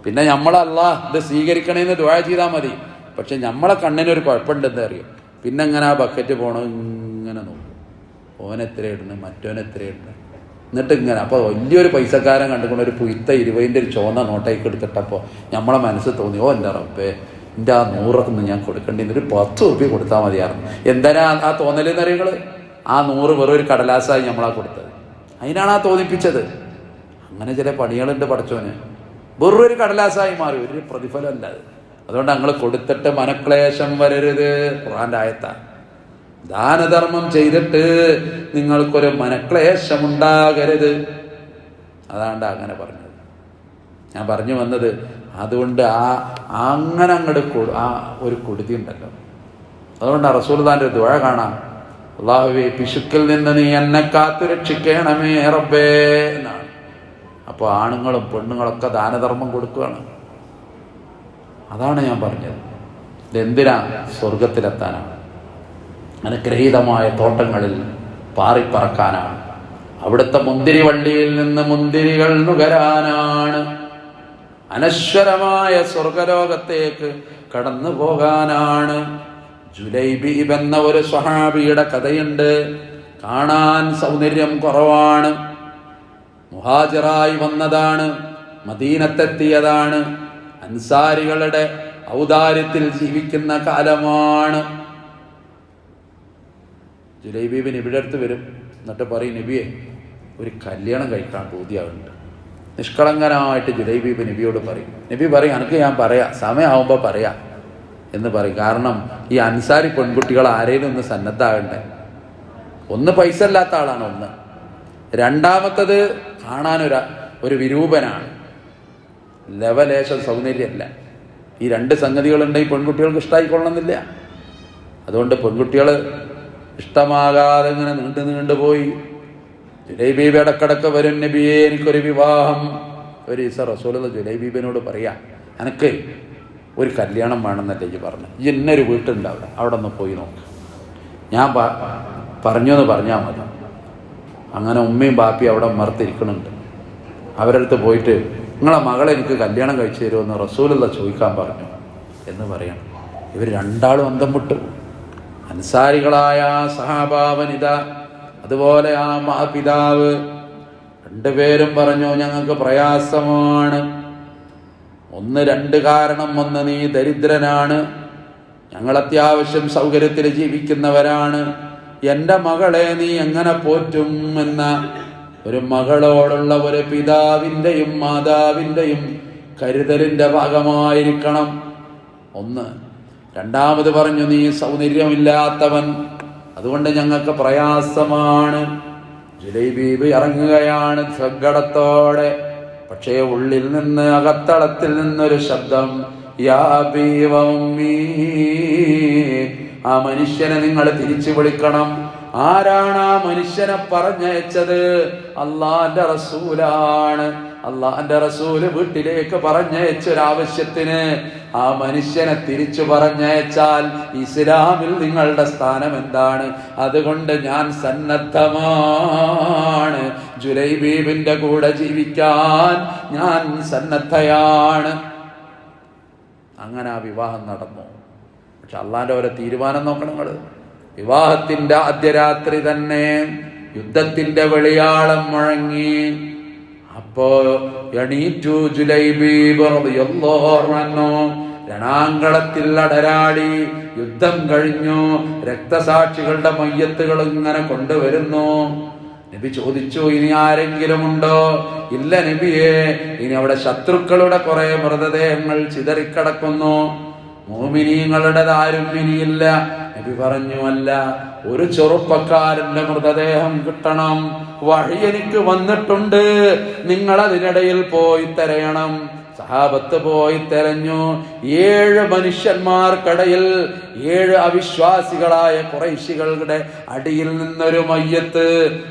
പിന്നെ നമ്മളല്ലാഹ് ഇത് സ്വീകരിക്കണേന്ന് ദുആ ചെയ്താൽ മതി. പക്ഷെ നമ്മളെ കണ്ണിനൊരു കുഴപ്പമുണ്ടെന്ന് അറിയും. പിന്നെ അങ്ങനെ ആ ബക്കറ്റ് പോകണം, ഇങ്ങനെ നോക്കും, ഓനെത്ര ഇടുന്നു, മറ്റോനെത്ര ഇടുന്നു. എന്നിട്ട് ഇങ്ങനെ അപ്പോൾ വലിയൊരു പൈസക്കാരൻ കണ്ടുകൊണ്ട് ഒരു പുയ്ത്ത 20ൻ്റെ ഒരു ചുവന്ന നോട്ടേക്ക് എടുത്തിട്ടപ്പോൾ നമ്മളെ മനസ്സ് തോന്നി, എൻ്റെ റബ്ബേ എൻ്റെ ആ 100 ഞാൻ കൊടുക്കേണ്ടിന്ന് ഒരു 10 രൂപ കൊടുത്താൽ മതിയായിരുന്നു. എന്തിനാ ആ തോന്നലെന്നറിയങ്ങൾ? ആ 100 വെറും ഒരു കടലാസായി നമ്മളാ കൊടുത്തത്. അതിനാണ് ആ തോന്നിപ്പിച്ചത്. അങ്ങനെ ചില പണികളുണ്ട് പടച്ചോന്. വെറും ഒരു കടലാസായി മാറി, ഒരു പ്രതിഫലമല്ല അത്. അതുകൊണ്ട് ഞങ്ങൾ കൊടുത്തിട്ട് മനക്ലേശം വരരുത്. ഖുർആന്റെ ആയത്താ. ദാനധർമ്മം ചെയ്തിട്ട് നിങ്ങൾക്കൊരു മനക്ലേശമുണ്ടാകരുത്. അതാണ്ട് അങ്ങനെ പറഞ്ഞത്. ഞാൻ പറഞ്ഞു വന്നത്, അതുകൊണ്ട് അങ്ങനെ അങ്ങോട്ട് ആ ഒരു കൊടുതി ഉണ്ടല്ലോ. അതുകൊണ്ട് റസൂലുള്ളാഹിന്റെ ഒരു ദുആ കാണാം. അല്ലാഹുവേ, പിശുക്കിൽ നിന്ന് നീ എന്നെ കാത്തു രക്ഷിക്കണമേ റബ്ബേ എന്നാണ്. അപ്പോൾ ആണുങ്ങളും പെണ്ണുങ്ങളൊക്കെ ദാനധർമ്മം കൊടുക്കുകയാണ്. അതാണ് ഞാൻ പറഞ്ഞത്. ഇതെന്തിനാ? സ്വർഗത്തിലെത്താനാണ്. അനുഗ്രഹീതമായ തോട്ടങ്ങളിൽ പാറിപ്പറക്കാനാണ്. അവിടുത്തെ മുന്തിരി വള്ളിയിൽ നിന്ന് മുന്തിരികൾ നുകരാനാണ്. അനശ്വരമായ സ്വർഗലോകത്തേക്ക് കടന്നു പോകാനാണ്. ജുലൈബീബ് എന്ന ഒരു സ്വഹാബിയുടെ കഥയുണ്ട്. കാണാൻ സൗന്ദര്യം കുറവാണ്. മുഹാജിറായി വന്നതാണ്, മദീനത്തെത്തിയതാണ്, അൻസാരികളുടെ ഔദാര്യത്തിൽ ജീവിക്കുന്ന കാലമാണ്. ജുലൈബീബ് നബിയുടെ അടുത്ത് വരും. എന്നിട്ട് പറയും, നബിയെ, ഒരു കല്യാണം കഴിക്കാൻ പൂതിയാവുന്നുണ്ട്. നിഷ്കളങ്കനായിട്ട് ജുലൈബീബ് നബിയോട് പറയും. നബി പറയും, എനിക്ക് ഞാൻ പറയാം, സമയമാവുമ്പോൾ പറയാം എന്ന് പറയും. കാരണം ഈ അൻസാരി പെൺകുട്ടികൾ ആരെയും ഒന്ന് സന്നദ്ധാകണ്ടേ. ഒന്ന് പൈസ ഇല്ലാത്ത ആളാണ്, ഒന്ന്. രണ്ടാമത്തത് കാണാനൊരു വിരൂപനാണ്, ലവലേശം സൗന്ദര്യമല്ല. ഈ 2 സംഗതികളുണ്ടെങ്കിൽ പെൺകുട്ടികൾക്ക് ഇഷ്ടമായിക്കൊള്ളണമെന്നില്ല. അതുകൊണ്ട് പെൺകുട്ടികൾ ഇഷ്ടമാകാതെ ഇങ്ങനെ നീണ്ടുപോയി. ജുലൈബീബ് ഇടക്കിടക്ക് വരും, നബിയെ എനിക്കൊരു വിവാഹം. ഒരു ദിവസം റസൂലുള്ളാഹി ജുലൈബീബിനോട് പറയാ, എനിക്ക് ഒരു കല്യാണം വേണമെന്നല്ലേ ഈ പറഞ്ഞു. ഇന്നൊരു വീട്ടുണ്ട് അവിടെ ഒന്ന് പോയി നോക്ക്. ഞാൻ പറഞ്ഞു എന്ന് പറഞ്ഞാൽ മതി. അങ്ങനെ ഉമ്മയും ബാപ്പിയും അവിടെ മറുത്തിരിക്കണുണ്ട്. അവരടുത്ത് പോയിട്ട്, നിങ്ങളെ മകളെ എനിക്ക് കല്യാണം കഴിച്ചു തരുമെന്ന് റസൂലുള്ളാഹി ചോദിക്കാൻ പറഞ്ഞു എന്ന് പറയണം. ഇവർ രണ്ടാളും അന്തം വിട്ടു. അൻസാരികളായ സഹാബാ വനിത, അതുപോലെ ആ പിതാവ്, 2 പേരും പറഞ്ഞു, ഞങ്ങൾക്ക് പ്രയാസമാണ്. 2 കാരണം. ഒന്ന്, നീ ദരിദ്രനാണ്, ഞങ്ങൾ അത്യാവശ്യം സൗകര്യത്തിൽ ജീവിക്കുന്നവരാണ്. എൻ്റെ മകളെ നീ എങ്ങനെ പോറ്റും എന്ന ഒരു മകളോടുള്ള ഒരു പിതാവിൻ്റെയും മാതാവിൻ്റെയും കരുതലിൻ്റെ ഭാഗമായിരിക്കണം. 1. രണ്ടാമത് പറഞ്ഞു, നീ സൗന്ദര്യമില്ലാത്തവൻ, അതുകൊണ്ട് ഞങ്ങൾക്ക് പ്രയാസമാണ്. ജുലൈബീബ് ഇറങ്ങുകയാണ് സങ്കടത്തോടെ. പക്ഷേ ഉള്ളിൽ നിന്ന്, അകത്തളത്തിൽ നിന്നൊരു ശബ്ദം, യാ അബീ വ ഉമ്മീ, ആ മനുഷ്യനെ നിങ്ങൾ തിരിച്ചു വിളിക്കണം. ആരാണ് ആ മനുഷ്യനെ പറഞ്ഞയച്ചത്? അള്ളാന്റെ റസൂലാണ്. അള്ളാന്റെ റസൂല് വീട്ടിലേക്ക് പറഞ്ഞയച്ചൊരാവശ്യത്തിന് ആ മനുഷ്യനെ തിരിച്ചു പറഞ്ഞയച്ചാൽ ഇസ്ലാമിൽ നിങ്ങളുടെ സ്ഥാനം എന്താണ്? അതുകൊണ്ട് ഞാൻ സന്നദ്ധമാണ്. ജുലൈബീബിന്റെ കൂടെ ജീവിക്കാൻ ഞാൻ സന്നദ്ധയാണ്. അങ്ങനെ ആ വിവാഹം നടന്നു. പക്ഷെ അള്ളാന്റെ ഓരോ തീരുമാനം നോക്കണം നിങ്ങൾ. വിവാഹത്തിന്റെ ആദ്യ രാത്രി തന്നെ യുദ്ധത്തിന്റെ വെളിയാളം മുഴങ്ങി. അപ്പോ എണീറ്റു ജുലൈബീബ് റളിയല്ലാഹു അൻഹു. രണാങ്കളത്തിൽ അടരാടി. യുദ്ധം കഴിഞ്ഞു. രക്തസാക്ഷികളുടെ മയ്യത്തുകൾ ഇങ്ങനെ കൊണ്ടുവരുന്നു. നബി ചോദിച്ചു, ഇനി ആരെങ്കിലും ഉണ്ടോ? ഇല്ല നബിയെ, ഇനി അവിടെ ശത്രുക്കളുടെ കുറെ മൃതദേഹങ്ങൾ ചിതറിക്കിടക്കുന്നു. മുഅ്മിനീങ്ങളുടേതാരും ഇനിയില്ല. നബി പറഞ്ഞു, അല്ല, ഒരു ചെറുപ്പക്കാരന്റെ മൃതദേഹം കിട്ടണം. വഹി എനിക്ക് വന്നിട്ടുണ്ട്, നിങ്ങൾ അതിനിടയിൽ പോയി തിരയണം. സഹാബത്ത് പോയി തെരഞ്ഞു. 7 മനുഷ്യന്മാർക്കിടയിൽ 7 അവിശ്വാസികളായ ഖുറൈശികളുടെ അടിയിൽ നിന്നൊരു മയ്യത്ത്.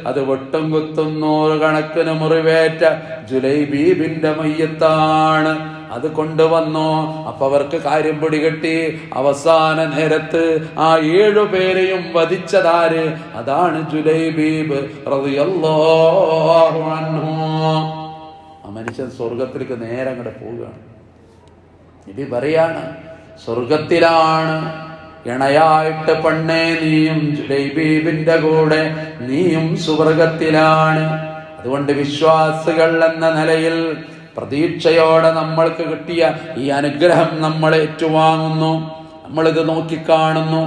അത് വെട്ടും കുത്തും 100 കണക്കിന് മുറിവേറ്റ ജുലൈബീബിന്റെ മയ്യത്താണ്. അത് കൊണ്ടുവന്നു. അപ്പൊ അവർക്ക് കാര്യം പിടികെട്ടി. അവസാന നേരത്ത് ആ 7 പേരെയും വധിച്ചതാര്? അതാണ് ജുലൈബീബ് റളിയല്ലാഹു അൻഹു. ആ മനുഷ്യൻ സ്വർഗത്തിലേക്ക് നേരെ അങ്ങോട്ട് പോവുകയാണ്. നബി പറയാണ്, സ്വർഗത്തിലാണ് ഇണയായിട്ട് പെണ്ണേ നീയും ജുലൈബീബിന്റെ കൂടെ നീയും സ്വർഗത്തിലാണ്. അതുകൊണ്ട് വിശ്വാസികൾ എന്ന നിലയിൽ പ്രതീക്ഷയോടെ നമ്മൾക്ക് കിട്ടിയ ഈ അനുഗ്രഹം നമ്മൾ ഏറ്റുവാങ്ങുന്നു, നമ്മളിത് നോക്കിക്കാണുന്നു.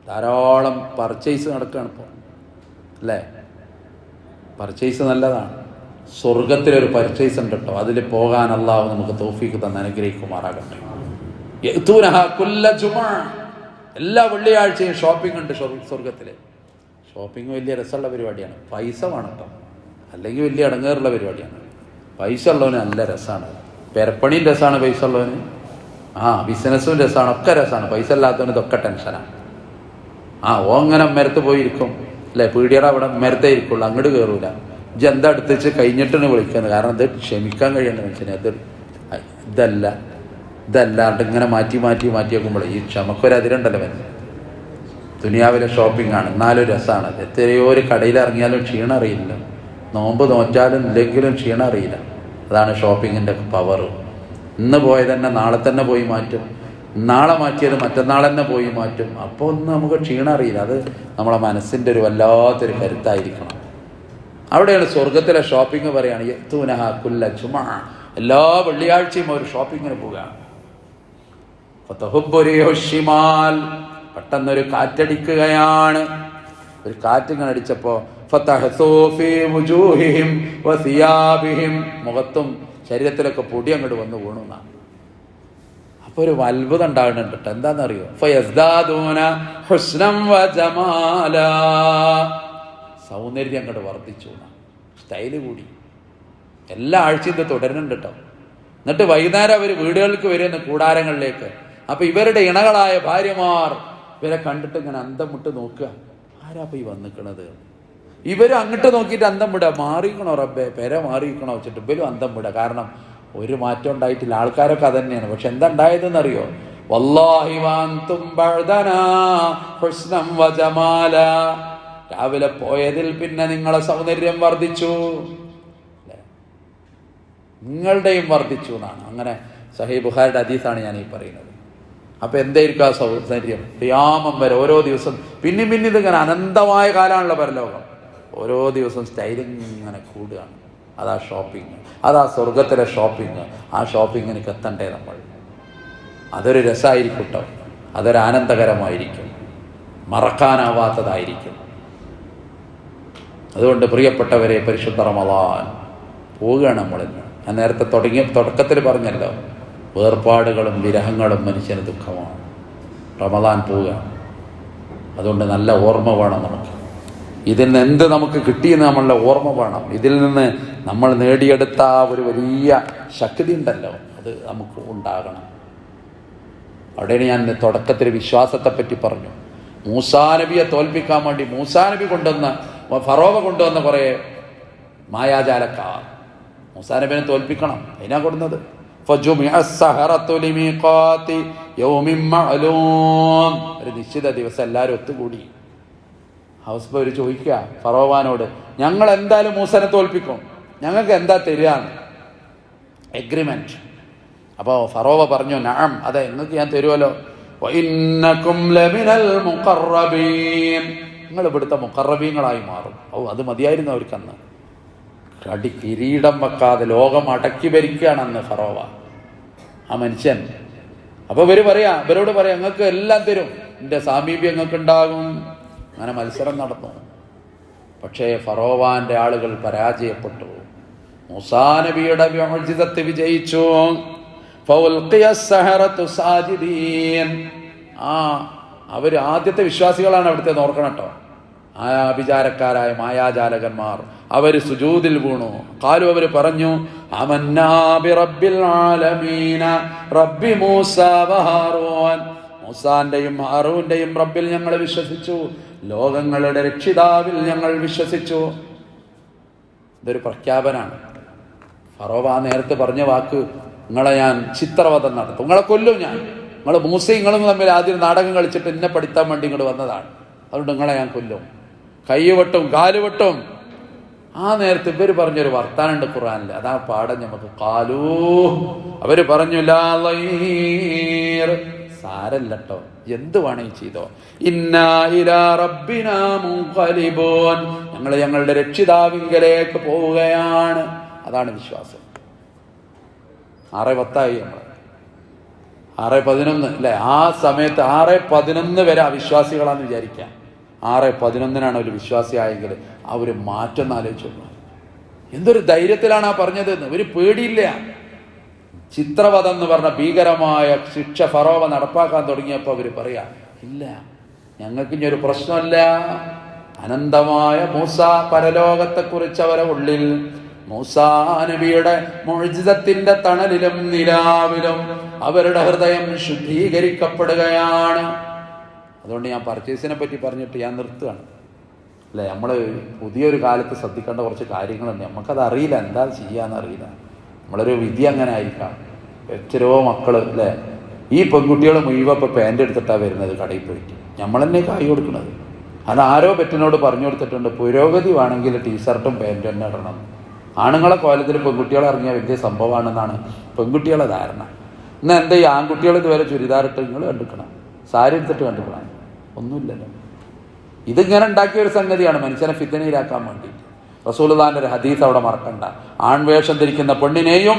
ധാരാളം പർച്ചേസ് നടക്കുകയാണ് ഇപ്പോൾ, അല്ലേ? പർച്ചേസ് നല്ലതാണ്. സ്വർഗത്തിലൊരു പർച്ചേസ് ഉണ്ട് കേട്ടോ, അതിൽ പോകാൻ അല്ലാഹു നമുക്ക് തൗഫീഖ് തന്ന് അനുഗ്രഹിക്കുമാറാകട്ടെ. എല്ലാ വെള്ളിയാഴ്ചയും ഷോപ്പിംഗ് ഉണ്ട് സ്വർഗത്തിൽ. ഷോപ്പിംഗ് വലിയ രസമുള്ള പരിപാടിയാണ്. പൈസ വേണം കേട്ടോ, അല്ലെങ്കിൽ വലിയ അടങ്ങേറുള്ള പരിപാടിയാണ്. പൈസ ഉള്ളവന് നല്ല രസമാണ്. പെരപ്പണിയും രസമാണ് പൈസ ഉള്ളവന്, ബിസിനസ്സും രസമാണ്, ഒക്കെ രസമാണ്. പൈസ ഇല്ലാത്തവന് ഇതൊക്കെ ടെൻഷനാണ്. അങ്ങനെ മരത്ത് പോയിരിക്കും, അല്ലേ? പീടിയുടെ അവിടെ മരത്തേ ഇരിക്കുള്ളൂ, അങ്ങോട്ട് കയറൂല. എന്താ എടുത്ത് വെച്ച് കഴിഞ്ഞിട്ടാണ് വിളിക്കുന്നത്. കാരണം ഇത് ക്ഷമിക്കാൻ കഴിയേണ്ട മനുഷ്യന്. ഇതല്ലാണ്ട് ഇങ്ങനെ മാറ്റി വെക്കുമ്പോൾ ഈ ക്ഷമക്കൊരതിരുണ്ടല്ലോ മനുഷ്യൻ. ദുനിയാവിലെ ഷോപ്പിംഗ് ആണ്, എന്നാലും രസമാണ്. എത്രയോ ഒരു കടയിൽ ഇറങ്ങിയാലും ക്ഷീണം അറിയില്ല, നോമ്പ് നോറ്റാലും ഇല്ലെങ്കിലും ക്ഷീണം അറിയില്ല. അതാണ് ഷോപ്പിങ്ങിൻ്റെ പവർ. ഇന്ന് പോയത് തന്നെ നാളെ തന്നെ പോയി മാറ്റും, നാളെ മാറ്റിയത് മറ്റന്നാൾ തന്നെ പോയി മാറ്റും. അപ്പോൾ ഒന്നും നമുക്ക് ക്ഷീണം അറിയില്ല. അത് നമ്മളെ മനസ്സിൻ്റെ ഒരു വല്ലാത്തൊരു കരുത്തായിരിക്കണം. അവിടെയാണ് സ്വർഗത്തിലെ ഷോപ്പിംഗ് പറയുകയാണ്. യത്തൂനഹ കുല്ല ജുമഅ, എല്ലാ വെള്ളിയാഴ്ചയും ഒരു ഷോപ്പിങ്ങിന് പോവുകയാണ്. ഫതഹുബ്ബുരിഹിമാൽ, പെട്ടെന്നൊരു കാറ്റടിക്കുകയാണ്. ഒരു കാറ്റിങ്ങനെ അടിച്ചപ്പോൾ ഫതഹസൂ ഫീ വുജൂഹിഹിം വസിയാബിഹിം, മുഖത്തും ശരീരത്തിലൊക്കെ പൊടി അങ്ങോട്ട് വന്ന് വീണു എന്നാണ്. അപ്പോൾ ഒരു അത്ഭുതം ഉണ്ടാകുന്നുണ്ട് കേട്ടോ. എന്താണെന്നറിയോ? ഫയസ്ദാദൂന ഹുസ്നം വജമാല, സൗന്ദര്യം അങ്ങോട്ട് വർദ്ധിച്ചു, സ്റ്റൈല് കൂടി. എല്ലാ ആഴ്ചയും ഇത് തുടരുന്നുണ്ട് കേട്ടോ. എന്നിട്ട് വൈകുന്നേരം അവർ വീടുകൾക്ക് വരുന്ന കൂടാരങ്ങളിലേക്ക്. അപ്പം ഇവരുടെ ഇണകളായ ഭാര്യമാർ ഇവരെ കണ്ടിട്ട് ഇങ്ങനെ അന്തം വിട്ട് നോക്കുക, ആരാ അപ്പം ഈ വന്നിക്കണത്? ഇവരും അങ്ങോട്ട് നോക്കിയിട്ട് അന്തം വിടുക, മാറിക്കണോ റബ്ബേ, പെര മാറിക്കണോ വെച്ചിട്ട് ഇവരും അന്തം വിടുക. കാരണം ഒരു മാറ്റം ഉണ്ടായിട്ടില്ല, ആൾക്കാരൊക്കെ അത് തന്നെയാണ്. പക്ഷെ എന്താ ഉണ്ടായതെന്നറിയോ? വല്ലാഹി വഅൻതും ബഅദനാ ഹുസ്നം വജമാല, രാവിലെ പോയതിൽ പിന്നെ നിങ്ങളെ സൗന്ദര്യം വർദ്ധിച്ചു, നിങ്ങളുടെയും വർദ്ധിച്ചു എന്നാണ്. അങ്ങനെ സഹീഹ് ബുഖാരിയുടെ ഹദീസാണ് ഞാൻ ഈ പറയുന്നത്. അപ്പം എന്തായിരിക്കും ആ സൗന്ദര്യം? ഖിയാമം വരെ ഓരോ ദിവസം പിന്നെയും ഇതിങ്ങനെ അനന്തമായ കാലമാണല്ലോ പരലോകം. ഓരോ ദിവസവും സ്റ്റൈലിങ് ഇങ്ങനെ കൂടുകയാണ്. അതാ ഷോപ്പിംഗ്, അതാ സ്വർഗത്തിലെ ഷോപ്പിംഗ്. ആ ഷോപ്പിങ്ങിനൊക്കെ എത്തണ്ടേ നമ്മൾ. അതൊരു രസമായിരിക്കും കേട്ടോ, അതൊരു ആനന്ദകരമായിരിക്കും, മറക്കാനാവാത്തതായിരിക്കും. അതുകൊണ്ട് പ്രിയപ്പെട്ടവരെ, പരിശുദ്ധ റമളാൻ പോവുകയാണ് നമ്മളിന്ന്. ഞാൻ നേരത്തെ തുടക്കത്തിൽ പറഞ്ഞല്ലോ, വേർപാടുകളും വിരഹങ്ങളും മനുഷ്യന് ദുഃഖമാണ്. റമളാൻ പോവുകയാണ്. അതുകൊണ്ട് നല്ല ഓർമ്മ വേണം നമുക്ക്. ഇതിൽ നിന്ന് എന്ത് നമുക്ക് കിട്ടിയെന്ന് നമ്മളുടെ ഓർമ്മ വേണം. ഇതിൽ നിന്ന് നമ്മൾ നേടിയെടുത്ത ഒരു വലിയ ശക്തി ഉണ്ടല്ലോ, അത് നമുക്ക് ഉണ്ടാകണം. അവിടെയാണ് ഞാൻ തുടക്കത്തിൽ വിശ്വാസത്തെപ്പറ്റി പറഞ്ഞു. മൂസാ നബിയെ തോൽപ്പിക്കാൻ വേണ്ടി ഫറോവ കൊണ്ടുവന്ന കുറേ മായാജാലക്കാർ മൂസാ നബിനെ തോൽപ്പിക്കണം, അതിനാ കൊടുന്നത്. ഒരു നിശ്ചിത ദിവസം എല്ലാവരും ഒത്തുകൂടി. ഹൗസ് ബോയ് ചോദിക്കുക ഫറോവാനോട്, ഞങ്ങൾ എന്തായാലും മൂസനെ തോൽപ്പിക്കും, ഞങ്ങൾക്ക് എന്താ തരികയാണ് എഗ്രിമെന്റ്? അപ്പോൾ ഫറോവ പറഞ്ഞു, നഅം, അതെ, നിങ്ങൾക്ക് ഞാൻ തരുമല്ലോ. നിങ്ങൾ ഇവിടുത്തെ മുഖറബീങ്ങളായി മാറും. അത് മതിയായിരുന്നു അവർക്കന്ന്. കിരീടം വെക്കാതെ ലോകം അടക്കി ഭരിക്കുകയാണ് അന്ന് ഫറോവ, ആ മനുഷ്യൻ. അപ്പൊ ഇവരോട് പറയാ, നിങ്ങൾക്ക് എല്ലാം തരും, എൻ്റെ സാമീപ്യം നിങ്ങൾക്ക് ഉണ്ടാകും. അങ്ങനെ മത്സരം നടന്നു. പക്ഷേ ഫറോവാന്റെ ആളുകൾ പരാജയപ്പെട്ടു. മൂസാ നബിയുടെ മുഅ്ജിസത്ത് വിജയിച്ചു. അവര് ആദ്യത്തെ വിശ്വാസികളാണ് അവിടുത്തെ, ഓർക്കണം കേട്ടോ. ആ അഭിചാരക്കാരായ മായാജാലകന്മാർ അവര് സുജൂദിൽ വീണു. ഖാലു, അവര് പറഞ്ഞു, ആമന്നാ ബിറബ്ബിൽ ആലമീന റബ്ബി മൂസാ വഹാറൂൻ, മൂസാന്റെയും ഹാറൂന്റെയും റബ്ബിൽ ഞങ്ങൾ വിശ്വസിച്ചു, ലോകങ്ങളുടെ രക്ഷിതാവിൽ ഞങ്ങൾ വിശ്വസിച്ചു. ഇതൊരു പ്രഖ്യാപനാണ്. ഫറോവ നേരത്തെ പറഞ്ഞ വാക്ക്, നിങ്ങളെ ഞാൻ ചിത്രവധം നടത്തും, നിങ്ങളെ കൊല്ലും ഞാൻ, നിങ്ങൾ മൂസയും നിങ്ങളും തമ്മിൽ ആദ്യം നാടകം കളിച്ചിട്ട് എന്നെ പഠിത്താൻ വേണ്ടി ഇങ്ങോട്ട് വന്നതാണ്, അതുകൊണ്ട് നിങ്ങളെ ഞാൻ കൊല്ലും, കൈവെട്ടും കാലുവെട്ടും. ആ നേരത്തെ ഇവര് പറഞ്ഞൊരു വർത്താനുണ്ട് ഖുർആനിൽ, അതാ പാഠം നമുക്ക്. ഖാലൂ, അവര് പറഞ്ഞു, ലാ ലൈർ, സാരല്ലട്ടോ, എന്ത് വേണേ ചെയ്തോ. ഇന്നാ ഇലാ റബ്ബിനാ മുൻഖലിബൂൻ, ഞങ്ങൾ ഞങ്ങളുടെ രക്ഷിതാവിങ്കലേക്ക് പോവുകയാണ്. അതാണ് വിശ്വാസം. 6:10 നമ്മൾ 6:11 അല്ലേ? ആ സമയത്ത് 6:11 വരെ അവിശ്വാസികളാന്ന് വിചാരിക്കാം. 6:11 ഒരു വിശ്വാസിയായെങ്കിൽ ആ ഒരു മാറ്റം ആലോചിച്ചു. എന്തൊരു ധൈര്യത്തിലാണ് ആ പറഞ്ഞത്. ഒരു പേടിയില്ല. ചിത്രവധം എന്ന് പറഞ്ഞ ഭീകരമായ ശിക്ഷ ഫറോവ നടപ്പാക്കാൻ തുടങ്ങിയപ്പോൾ അവർ പറയാ, ഇല്ല, ഞങ്ങൾക്ക് ഇനി ഒരു പ്രശ്നമല്ല. അനന്തമായ മൂസ പരലോകത്തെക്കുറിച്ച് അവരെ ഉള്ളിൽ മൂസാ നബിയുടെ മുഅ്ജിസത്തിന്റെ തണലിലും നിലാവിലും അവരുടെ ഹൃദയം ശുദ്ധീകരിക്കപ്പെടുകയാണ്. അതുകൊണ്ട് ഞാൻ പർച്ചേസിനെ പറ്റി പറഞ്ഞിട്ട് ഞാൻ നിർത്തുകയാണ്. അല്ലേ, നമ്മൾ പുതിയൊരു കാലത്ത് ശ്രദ്ധിക്കേണ്ട കുറച്ച് കാര്യങ്ങളുണ്ട്. നമുക്കത് അറിയില്ല, എന്താ ചെയ്യാന്നറിയില്ല. നമ്മളൊരു വിധി അങ്ങനെ ആയിരിക്കാം. എത്രയോ മക്കൾ അല്ലേ, ഈ പെൺകുട്ടികൾ മുഴുവൻ ഇപ്പോൾ പാൻ്റ് എടുത്തിട്ടാണ് വരുന്നത് കടയിൽ പോയിട്ട്. നമ്മൾ തന്നെ കായ് കൊടുക്കുന്നത്. അത് ആരോ പെറ്റിനോട് പറഞ്ഞു കൊടുത്തിട്ടുണ്ട്, പുരോഗതി വേണമെങ്കിൽ ടീഷർട്ടും പാൻറ്റും തന്നെ ഇടണം. ആണുങ്ങളെ കോലത്തിൽ പെൺകുട്ടികളെ ഇറങ്ങിയ വലിയ സംഭവമാണെന്നാണ് പെൺകുട്ടികളെ ധാരണ. എന്നാൽ എന്താ ഈ ആൺകുട്ടികൾ ഇതുവരെ ചുരിദാറിട്ട് നിങ്ങൾ കണ്ടിക്കണം, സാരി എടുത്തിട്ട് കണ്ടിക്കണം, ഒന്നുമില്ലല്ലോ. ഇതിങ്ങനെ ഉണ്ടാക്കിയ ഒരു സംഗതിയാണ് മനുഷ്യനെ ഫിത്നയിലാക്കാൻ വേണ്ടിയിട്ട്. റസൂലുള്ളാഹിന്റെ ഒരു ഹദീസ് അവിടെ മറക്കണ്ട. ആൺവേഷം ധരിക്കുന്ന പെണ്ണിനെയും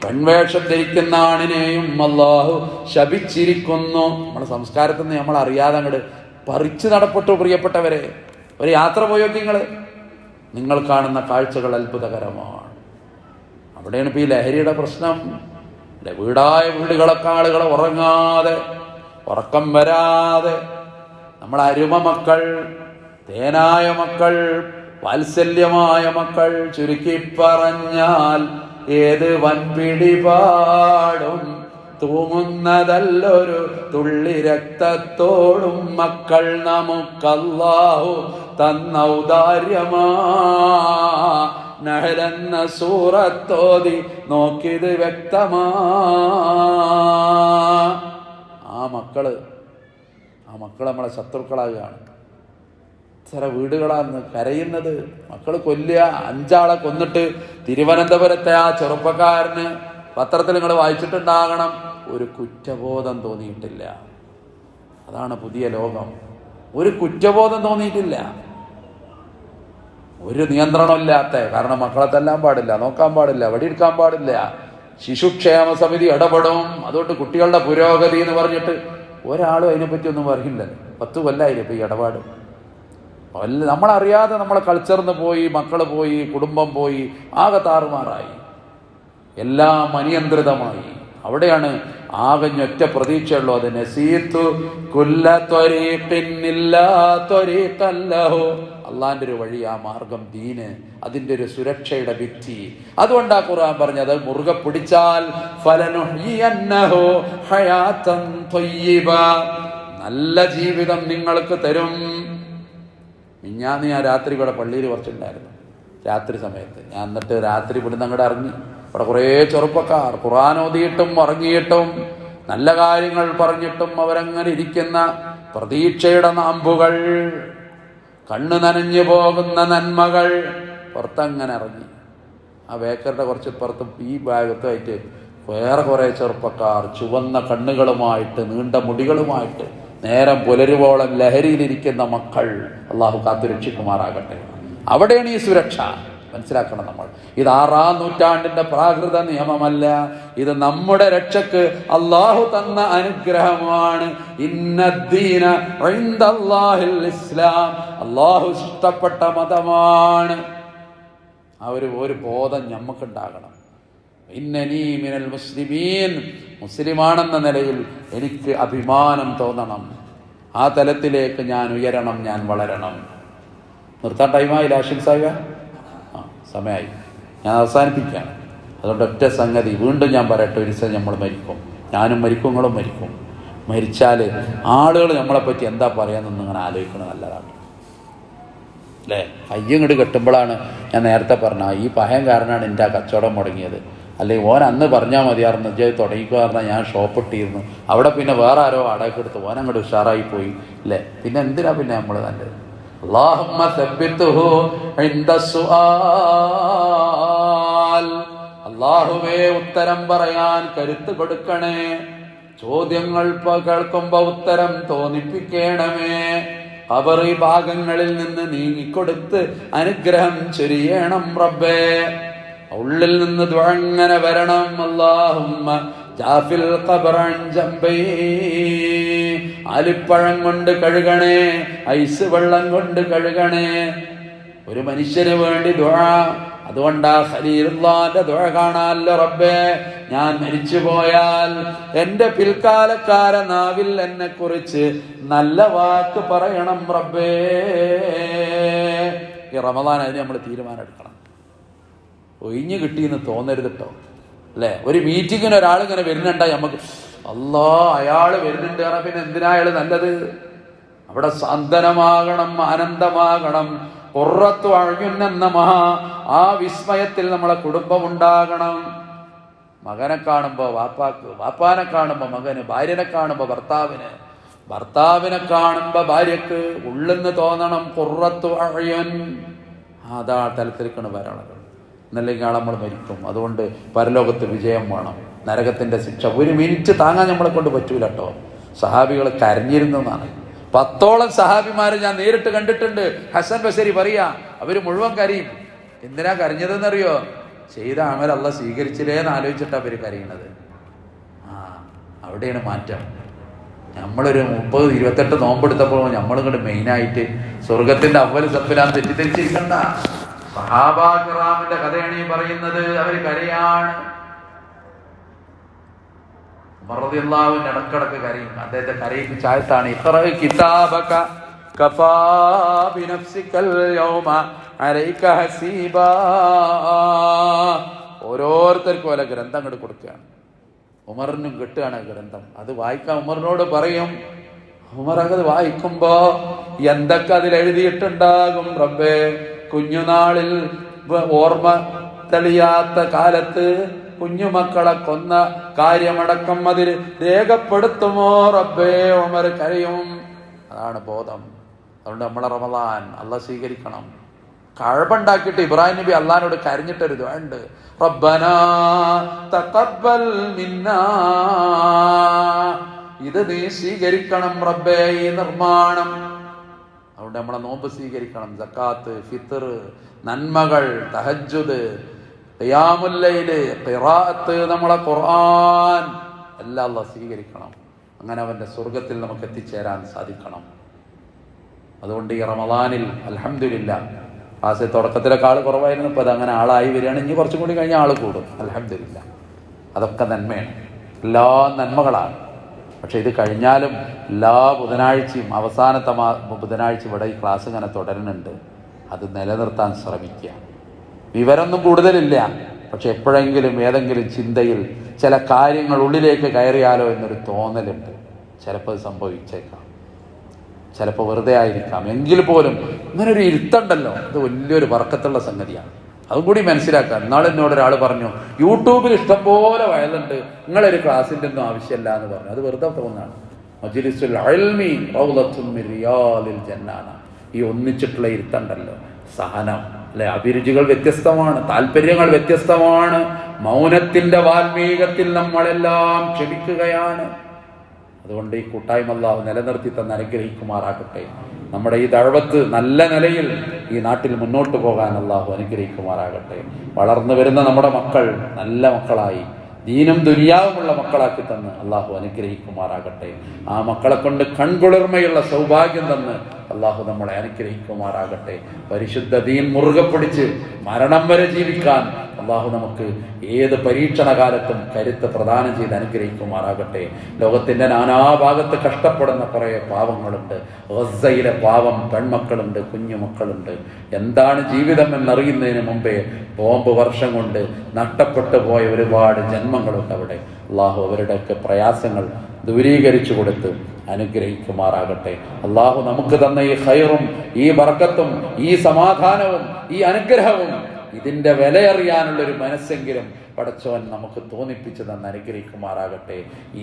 പെൺവേഷം ധരിക്കുന്ന ആണിനെയും അല്ലാഹു ശപിച്ചിരിക്കുന്നു. നമ്മുടെ സംസ്കാരത്തിൽ നിന്ന് നമ്മൾ അറിയാതെ അങ്ങോട്ട് പറിച്ചു നടപ്പെട്ടു. പ്രിയപ്പെട്ടവരെ, ഒരു യാത്ര പോയോക്കി നിങ്ങൾ കാണുന്ന കാഴ്ചകൾ അത്ഭുതകരമാണ്. അവിടെയാണ് ഇപ്പോൾ ഈ ലഹരിയുടെ പ്രശ്നം. വീടുകളൊക്കെ ആളുകളെ ഉറങ്ങാതെ, ഉറക്കം വരാതെ, നമ്മളെ അരുമ മക്കൾ, തേനായ മക്കൾ, വാത്സല്യമായ മക്കൾ, ചുരുക്കി പറഞ്ഞാൽ ഏത് വൻപിടിപാടും തൂങ്ങുന്നതല്ലൊരു തുള്ളി രക്തത്തോടും മക്കൾ നമുക്കല്ലാഹു തന്ന ഔദാര്യമാ. നഹലെന്ന സൂറത്തോതി നോക്കിയത് വ്യക്തമാ. ആ മക്കള് നമ്മളെ ശത്രുക്കളാകുകയാണ്. ചില വീടുകളാണ് കരയുന്നത്. മക്കൾ കൊല്ലുക. 5 ആളെ കൊന്നിട്ട് തിരുവനന്തപുരത്തെ ആ ചെറുപ്പക്കാരന് പത്രത്തിൽ നിങ്ങൾ വായിച്ചിട്ടുണ്ടാകണം, ഒരു കുറ്റബോധം തോന്നിയിട്ടില്ല. അതാണ് പുതിയ ലോകം. ഒരു കുറ്റബോധം തോന്നിയിട്ടില്ല. ഒരു നിയന്ത്രണമില്ലാത്ത, കാരണം മക്കളെ തല്ലാൻ പാടില്ല, നോക്കാൻ പാടില്ല, വടിയെടുക്കാൻ പാടില്ല, ശിശുക്ഷേമ സമിതി ഇടപെടും. അതുകൊണ്ട് കുട്ടികളുടെ പുരോഗതി എന്ന് പറഞ്ഞിട്ട് ഒരാളും അതിനെപ്പറ്റി ഒന്നും പറയില്ലല്ലോ. 10 കൊല്ലമായില്ലേ ഇപ്പം ഈ ഇടപാട്. നമ്മളറിയാതെ നമ്മളെ കൾച്ചറിന്ന് പോയി, മക്കൾ പോയി, കുടുംബം പോയി, ആകെ താറുമാറായി, എല്ലാം അനിയന്ത്രിതമായി. അവിടെയാണ് ആകഞ്ഞൊറ്റ പ്രതീക്ഷയുള്ളൂ. അത് നസീത്തു കുല്ല ത്വരീഖിന്നില്ലാ ത്വരീഖൻ ലഹു. അള്ളാന്റെ ഒരു വഴി, ആ മാർഗം, ദീന്, അതിന്റെ ഒരു സുരക്ഷയുടെ ഭിത്തി. അതുകൊണ്ടാ ഖുർആൻ പറഞ്ഞത്, മുറുകെ പിടിച്ചാൽ ഫലനുഹ്യിയന്നഹു ഹയാതൻ ത്വയ്യിബ, നല്ല ജീവിതം നിങ്ങൾക്ക് തരും. മിഞ്ഞാന്ന് ഞാൻ രാത്രി ഇവിടെ പള്ളിയിൽ കുറച്ചുണ്ടായിരുന്നു. രാത്രി സമയത്ത് ഞാൻ എന്നിട്ട് രാത്രി ഇവിടുന്ന് അങ്ങോട്ട് ഇറങ്ങി. ഇവിടെ കുറേ ചെറുപ്പക്കാർ ഖുർആൻ ഓതിയിട്ടും ഉറങ്ങിയിട്ടും നല്ല കാര്യങ്ങൾ പറഞ്ഞിട്ടും അവരങ്ങനെ ഇരിക്കുന്ന പ്രതീക്ഷയുടെ നാമ്പുകൾ, കണ്ണു നനഞ്ഞു പോകുന്ന നന്മകൾ. പുറത്തങ്ങനെ ഇറങ്ങി. ആ ബേക്കറിയുടെ കുറച്ച് പുറത്ത് ഈ ഭാഗത്തായിട്ട് വേറെ കുറേ ചെറുപ്പക്കാർ ചുവന്ന കണ്ണുകളുമായിട്ട്, നീണ്ട മുടികളുമായിട്ട്, നേരം പുലരുവോളം ലഹരിയിലിരിക്കുന്ന മക്കൾ. അള്ളാഹു കാത്തുരക്ഷിക്കുമാറാകട്ടെ. അവിടെയാണ് ഈ സുരക്ഷ. മനസ്സിലാക്കണം നമ്മൾ. ഇത് 6-ാം നൂറ്റാണ്ടിന്റെ പ്രാകൃത നിയമമല്ല. ഇത് നമ്മുടെ രക്ഷക്ക് അള്ളാഹു തന്ന അനുഗ്രഹമാണ്. ഇന്നദ്ദീന ഇൻദല്ലാഹിൽ ഇസ്ലാം, അള്ളാഹു ഇഷ്ടപ്പെട്ട മതമാണ്. ആ ഒരു ബോധം നമുക്കുണ്ടാകണം. ഇന്നനീ മിനൽ മുസ്ലിമീൻ, മുസ്ലിമാണെന്ന നിലയിൽ എനിക്ക് അഭിമാനം തോന്നണം. ആ തലത്തിലേക്ക് ഞാൻ ഉയരണം, ഞാൻ വളരണം. നിർത്താൻ ടൈമായില്ല ആഷിം സാഹിബ്? സമയമായി. ഞാൻ അവസാനിപ്പിക്കുകയാണ്. അതുകൊണ്ട് ഒറ്റ സംഗതി വീണ്ടും ഞാൻ പറയട്ടെ, ഒരു ദിവസം നമ്മൾ മരിക്കും. ഞാനും മരിക്കും, നിങ്ങളും മരിക്കും. മരിച്ചാൽ ആളുകൾ നമ്മളെപ്പറ്റി എന്താ പറയാമെന്നൊന്നും ഇങ്ങനെ ആലോചിക്കണം, നല്ലതാണ് അല്ലേ? കയ്യങ്ങോട്ട് കെട്ടുമ്പോഴാണ് ഞാൻ നേരത്തെ പറഞ്ഞ ഈ പഹയം കാരണമാണ് എൻ്റെ ആ കച്ചവടം മുടങ്ങിയത്. അല്ലെങ്കിൽ ഓൻ അന്ന് പറഞ്ഞാൽ മതിയായിരുന്നു, ജയ് തുടങ്ങിക്കുക പറഞ്ഞാൽ ഞാൻ ഷോപ്പ് ഇട്ടിരുന്നു. അവിടെ പിന്നെ വേറെ ആരോ വാടകയ്ക്ക് എടുത്ത് ഓൻ അങ്ങോട്ട് ഉഷാറായി പോയി അല്ലേ? പിന്നെ എന്തിനാ പിന്നെ നമ്മൾ നല്ലത്? അല്ലാഹുമ്മ സബ്ബിത്ഹു ഇൻദ സുആൽ, അല്ലാഹുവേ ഉത്തരം പറയാൻ കരുത്ത് കൊടുക്കണേ. ചോദ്യങ്ങൾ കേൾക്കുമ്പോ ഉത്തരം തോന്നിപ്പിക്കണമേ. ഖബറി ഭാഗങ്ങളിൽ നിന്ന് നീങ്ങിക്കൊടുത്ത് അനുഗ്രഹം ചൊരിയണം റബ്ബേ. ഉള്ളിൽ നിന്ന് ദുആ ഇങ്ങനെ വരണം. അല്ലാഹുമ്മ ജാഫിൽ ഖബറൻ ജംബൈ, ആലിപ്പഴം കൊണ്ട് കഴുകണേ, ഐസ് വെള്ളം കൊണ്ട് കഴുകണേ. ഒരു മനുഷ്യന് വേണ്ടി ദുആ. അതുകൊണ്ടാ ഖലീലുള്ളാഹിന്റെ ദുആ കാണാല്ലോ, റബ്ബേ ഞാൻ മരിച്ചു പോയാൽ എന്റെ പിൽക്കാലക്കാര നാവിൽ എന്നെ കുറിച്ച് നല്ല വാക്ക് പറയണം റബ്ബേ. ഈ റമദാൻ അതിന് നമ്മൾ തീരുമാനം എടുക്കണം. ഒഴിഞ്ഞു കിട്ടിയെന്ന് തോന്നരുത് കേട്ടോ, അല്ലേ? ഒരു മീറ്റിങ്ങിന് ഒരാളിങ്ങനെ വരുന്നുണ്ടായി നമുക്ക് അല്ലാ അയാള് വരുന്നുണ്ട് കാരണം പിന്നെ എന്തിനാ അയാള് നല്ലത്? അവിടെ സാന്ത്വനമാകണം, ആനന്ദമാകണം, ഖുർറത്തു അഴ്യുന്നെന്ന ആ വിസ്മയത്തിൽ നമ്മളെ കുടുംബം ഉണ്ടാകണം. മകനെ കാണുമ്പോ വാപ്പാക്ക്, വാപ്പാനെ കാണുമ്പോ മകന്, ഭാര്യനെ കാണുമ്പോ ഭർത്താവിന്, ഭർത്താവിനെ കാണുമ്പോ ഭാര്യക്ക് ഉള്ളെന്ന് തോന്നണം ഖുർറത്തു അഴ്യുൻ. അതാ തലത്തിലേക്കാണ് വരണത്. എന്നല്ലെങ്കിൽ ആൾ നമ്മൾ മരിക്കും. അതുകൊണ്ട് പരലോകത്ത് വിജയം വേണം. നരകത്തിന്റെ ശിക്ഷ ഒരു മിനിറ്റ് താങ്ങാൻ നമ്മളെ കൊണ്ട് പറ്റൂല കേട്ടോ. സഹാബികൾ കരഞ്ഞിരുന്നതാണ്. 10ഓളം സഹാബിമാരെ ഞാൻ നേരിട്ട് കണ്ടിട്ടുണ്ട്. ഹസൻ ബസരി പറയാ, അവര് മുഴുവൻ കരയും. എന്തിനാ കരഞ്ഞതെന്നറിയോ? ചെയ്ത അമൽ അല്ലാഹ് സ്വീകരിച്ചില്ലേന്ന് ആലോചിച്ചിട്ടാ അവര് കരയുന്നത്. അവിടെയാണ് മാറ്റം. നമ്മളൊരു 30-28 നോമ്പെടുത്തപ്പോൾ നമ്മളിങ്ങോട്ട് മെയിനായിട്ട് സ്വർഗത്തിന്റെ അവല് സപ്പിലാൻ തെറ്റിദ്ധരിച്ചിരിക്കണ്ട. സഹാബാ കിറാമിന്റെ കഥയാണ് ഈ പറയുന്നത്. അവര് കരയാണ്. ഉമർ റളിയല്ലാഹു അൻഹു ഇടക്കിടക്ക് കരയും. അദ്ദേഹത്തെ കരയിപ്പിച്ചായത്താണ് ഇഖ്റ കിതാബക കഫാ ബിനഫ്സികൽ യൗമ അലൈക ഹസീബാ. ഓരോരുത്തർക്കും ഓരോ ഗ്രന്ഥം അങ്ങോട്ട് കൊടുക്കുകയാണ്. ഉമറിനും കിട്ടുകയാണ് ഗ്രന്ഥം. അത് വായിക്കാൻ ഉമറിനോട് പറയും. ഉമർ അത് വായിക്കുമ്പോ എന്തൊക്കെ അതിൽ എഴുതിയിട്ടുണ്ടാകും റബ്ബേ. കുഞ്ഞുനാളിൽ ഓർമ്മ തെളിയാത്ത കാലത്ത് കുഞ്ഞുമക്കളെ കൊന്ന കാര്യമടക്കം അതിൽ രേഖപ്പെടുത്തുമോ റബ്ബേ. ഉമർ കരയും. അതാണ് ബോധം. അതുകൊണ്ട് നമ്മളെ റമദാൻ അല്ലാഹ് സ്വീകരിക്കണം. കഅബ ഉണ്ടാക്കിയിട്ട് ഇബ്രാഹിം നബി അള്ളാഹിനോട് കരഞ്ഞിട്ടൊരു ദുആ ഉണ്ട്, റബ്ബനാ തഖബ്ബൽ മിന്നാ. ഇത് നീ സ്വീകരിക്കണം റബ്ബേ, ഈ നിർമ്മാണം. അതുകൊണ്ട് നമ്മളെ നോമ്പ് സ്വീകരിക്കണം, സക്കാത്ത്, ഫിത്ർ, നന്മകൾ, തഹജ്ജുദ്, ഖിയാമുൽ ലൈൽ, ഖിറാഅത്ത്, നമ്മളെ ഖുർആൻ എല്ലാം അല്ലാഹ് സ്വീകരിക്കണം. അങ്ങനെ അവന്റെ സ്വർഗത്തിൽ നമുക്ക് എത്തിച്ചേരാൻ സാധിക്കണം. അതുകൊണ്ട് ഈ റമദാനിൽ അൽഹംദുലില്ലാഹ് ക്ലാസ് തുടക്കത്തിലൊക്കെ ആൾ കുറവായിരുന്നു. ഇപ്പൊ അതങ്ങനെ ആളായി വരികയാണ്. ഇനി കുറച്ചും കൂടി കഴിഞ്ഞാൽ ആൾ കൂടും. അൽഹംദുലില്ലാഹ്. അതൊക്കെ നന്മയാണ്, എല്ലാ നന്മകളാണ്. പക്ഷെ ഇത് കഴിഞ്ഞാലും എല്ലാ ബുധനാഴ്ചയും അവസാനത്തെ ബുധനാഴ്ച ഇവിടെ ഈ ക്ലാസ് ഇങ്ങനെ തുടരുന്നുണ്ട്. അത് നിലനിർത്താൻ ശ്രമിക്കുക. വിവരമൊന്നും കൂടുതലില്ല, പക്ഷെ എപ്പോഴെങ്കിലും ഏതെങ്കിലും ചിന്തയിൽ ചില കാര്യങ്ങൾ ഉള്ളിലേക്ക് കയറിയാലോ എന്നൊരു തോന്നലുണ്ട്. ചിലപ്പോൾ അത് സംഭവിച്ചേക്കാം, ചിലപ്പോൾ വെറുതെ ആയിരിക്കാം. എങ്കിൽ പോലും ഇങ്ങനൊരു ഇരുത്തുണ്ടല്ലോ, ഇത് വലിയൊരു ബർക്കത്തുള്ള സംഗതിയാണ്. അതും കൂടി മനസ്സിലാക്കാം. ഇന്നാൾ എന്നോട് ഒരാൾ പറഞ്ഞു, യൂട്യൂബിൽ ഇഷ്ടംപോലെ വയലുണ്ട്, നിങ്ങളൊരു ക്ലാസ്സിൻ്റെ ഒന്നും ആവശ്യമില്ല എന്ന് പറഞ്ഞു. അത് വെറുതെ തോന്നാണ്. മജ്ലിസുൽ ഇൽമി റൗളത്തുൻ മിൻ റിയാദിൽ ജന്നാന. ഈ ഒന്നിച്ചിട്ടുള്ള ഇരുത്തുണ്ടല്ലോ, സഹനം അല്ലെ, അഭിരുചികൾ വ്യത്യസ്തമാണ്, താല്പര്യങ്ങൾ വ്യത്യസ്തമാണ്. മൗനത്തിന്റെ വാൽമീകത്തിൽ നമ്മളെല്ലാം ക്ഷമിക്കുകയാണ്. അതുകൊണ്ട് ഈ കൂട്ടായ്മ അല്ലാഹു നിലനിർത്തി തന്ന് അനുഗ്രഹിക്കുമാറാകട്ടെ. നമ്മുടെ ഈ ദഅവത്ത് നല്ല നിലയിൽ ഈ നാട്ടിൽ മുന്നോട്ട് പോകാൻ അല്ലാഹു അനുഗ്രഹിക്കുമാറാകട്ടെ. വളർന്നു വരുന്ന നമ്മുടെ മക്കൾ നല്ല മക്കളായി ദീനും ദുനിയാവുമുള്ള മക്കളാക്കി തന്ന് അല്ലാഹു അനുഗ്രഹിക്കുമാറാകട്ടെ. ആ മക്കളെ കൊണ്ട് കൺകുളിർമയുള്ള സൗഭാഗ്യം തന്ന് അല്ലാഹു നമ്മളെ അനുഗ്രഹിക്കുമാറാകട്ടെ. പരിശുദ്ധ ദീൻ മുറുകെ പിടിച്ച് മരണം വരെ ജീവിക്കാൻ അല്ലാഹു നമുക്ക് ഏത് പരീക്ഷണ കാലത്തും കരുത്ത് പ്രദാനം ചെയ്ത് അനുഗ്രഹിക്കുമാറാകട്ടെ. ലോകത്തിന്റെ നാനാഭാഗത്ത് കഷ്ടപ്പെടുന്ന കുറേ പാവങ്ങളുണ്ട്. ഗസയിലെ പാവം പെൺമക്കളുണ്ട്, കുഞ്ഞുമക്കളുണ്ട്. എന്താണ് ജീവിതം എന്നറിയുന്നതിന് മുമ്പേ ബോംബ് വർഷം കൊണ്ട് നഷ്ടപ്പെട്ടു പോയ ഒരുപാട് ജന്മങ്ങളുണ്ട് അവിടെ. അല്ലാഹു അവരുടെയൊക്കെ പ്രയാസങ്ങൾ ദൂരീകരിച്ചു കൊടുത്ത് അനുഗ്രഹിക്കുമാറാകട്ടെ. അല്ലാഹു നമുക്ക് തന്ന ഈ ഖൈറും ഈ ബർക്കത്തും ഈ സമാധാനവും ഈ അനുഗ്രഹവും ഇതിന്റെ വിലയറിയാനുള്ളൊരു മനസ്സെങ്കിലും പടച്ചവൻ നമുക്ക് തോന്നിപ്പിച്ചു തന്ന് അനുഗ്രഹിക്കുമാറാകട്ടെ.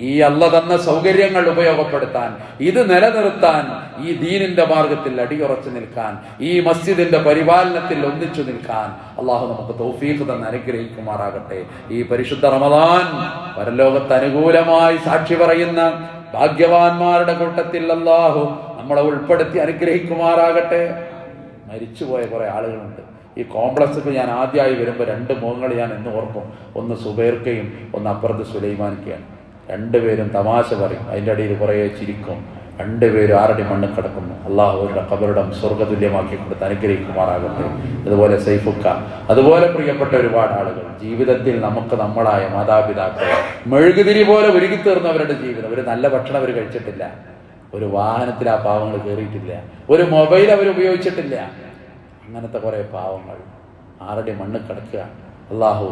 ഈ അല്ലാഹ് തന്ന സൗകര്യങ്ങൾ ഉപയോഗപ്പെടുത്താൻ, ഇത് നിലനിർത്താൻ, ഈ ദീനിന്റെ മാർഗത്തിൽ അടിയുറച്ചു നിൽക്കാൻ, ഈ മസ്ജിദിന്റെ പരിപാലനത്തിൽ ഒന്നിച്ചു നിൽക്കാൻ അല്ലാഹു നമുക്ക് തൗഫീഖ് തന്ന് അനുഗ്രഹിക്കുമാറാകട്ടെ. ഈ പരിശുദ്ധ റമദാൻ പരലോകത്ത് അനുകൂലമായി സാക്ഷി പറയുന്ന ഭാഗ്യവാന്മാരുടെ കൂട്ടത്തിൽ അല്ലാഹു നമ്മളെ ഉൾപ്പെടുത്തി അനുഗ്രഹിക്കുമാറാകട്ടെ. മരിച്ചുപോയ കുറെ ആളുകളുണ്ട്. ഈ കോംപ്ലക്സിൽ ഞാൻ ആദ്യമായി വരുമ്പോൾ 2 മുഖങ്ങൾ ഞാൻ എന്ന് ഓർക്കും. ഒന്ന് സുബൈർക്കയും ഒന്ന് അപ്പുറത്ത് സുലൈമാനിക്കയാണ്. 2 പേരും തമാശ പറയും, അതിൻ്റെ ഇടയിൽ കുറേ ചിരിക്കും. 2 പേരും 6 അടി മണ്ണിൽ കിടക്കുന്നു. അള്ളാഹു അവരുടെ ഖബറിടം സ്വർഗ്ഗതുല്യമാക്കി കൊടുത്ത് അനുഗ്രഹിക്കുമാറാകട്ടെ. അതുപോലെ സൈഫുക്ക, അതുപോലെ പ്രിയപ്പെട്ട ഒരുപാട് ആളുകൾ ജീവിതത്തിൽ നമുക്ക് നമ്മളായ മാതാപിതാക്കൾ മെഴുകുതിരി പോലെ ഒരുക്കിത്തീർന്നവരുടെ ജീവിതം. ഒരു നല്ല ഭക്ഷണം അവർ കഴിച്ചിട്ടില്ല, ഒരു വാഹനത്തിൽ ആ പാവങ്ങൾ കയറിയിട്ടില്ല, ഒരു മൊബൈൽ അവർ ഉപയോഗിച്ചിട്ടില്ല. അങ്ങനത്തെ കുറേ പാവങ്ങൾ 6 അടി മണ്ണിൽ കിടക്കുക. അള്ളാഹു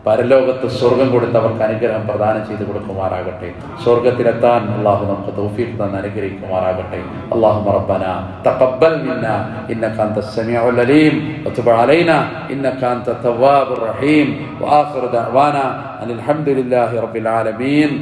പരലോകത്ത് സ്വർഗം കൊടുത്ത് അവർക്ക് അനുഗ്രഹം പ്രദാനം ചെയ്ത് കൊടുക്കുമാറാകട്ടെ. സ്വർഗത്തിലെത്താൻ അള്ളാഹു നമുക്ക് തൗഫീഖ് തന്ന് അനുഗ്രഹിക്കുമാറാകട്ടെ. അല്ലാഹുമ്മ റബ്ബനാ തഖബ്ബൽ മിന്നാ ഇന്നക അൻതസ് സമീഉൽ അലീം വതുബ് അലൈനാ ഇന്നക അൻതത് തവ്വാബുർ റഹീം. വആഖിറു ദഅ്വാനാ അനിൽ ഹംദുലില്ലാഹി റബ്ബിൽ ആലമീൻ.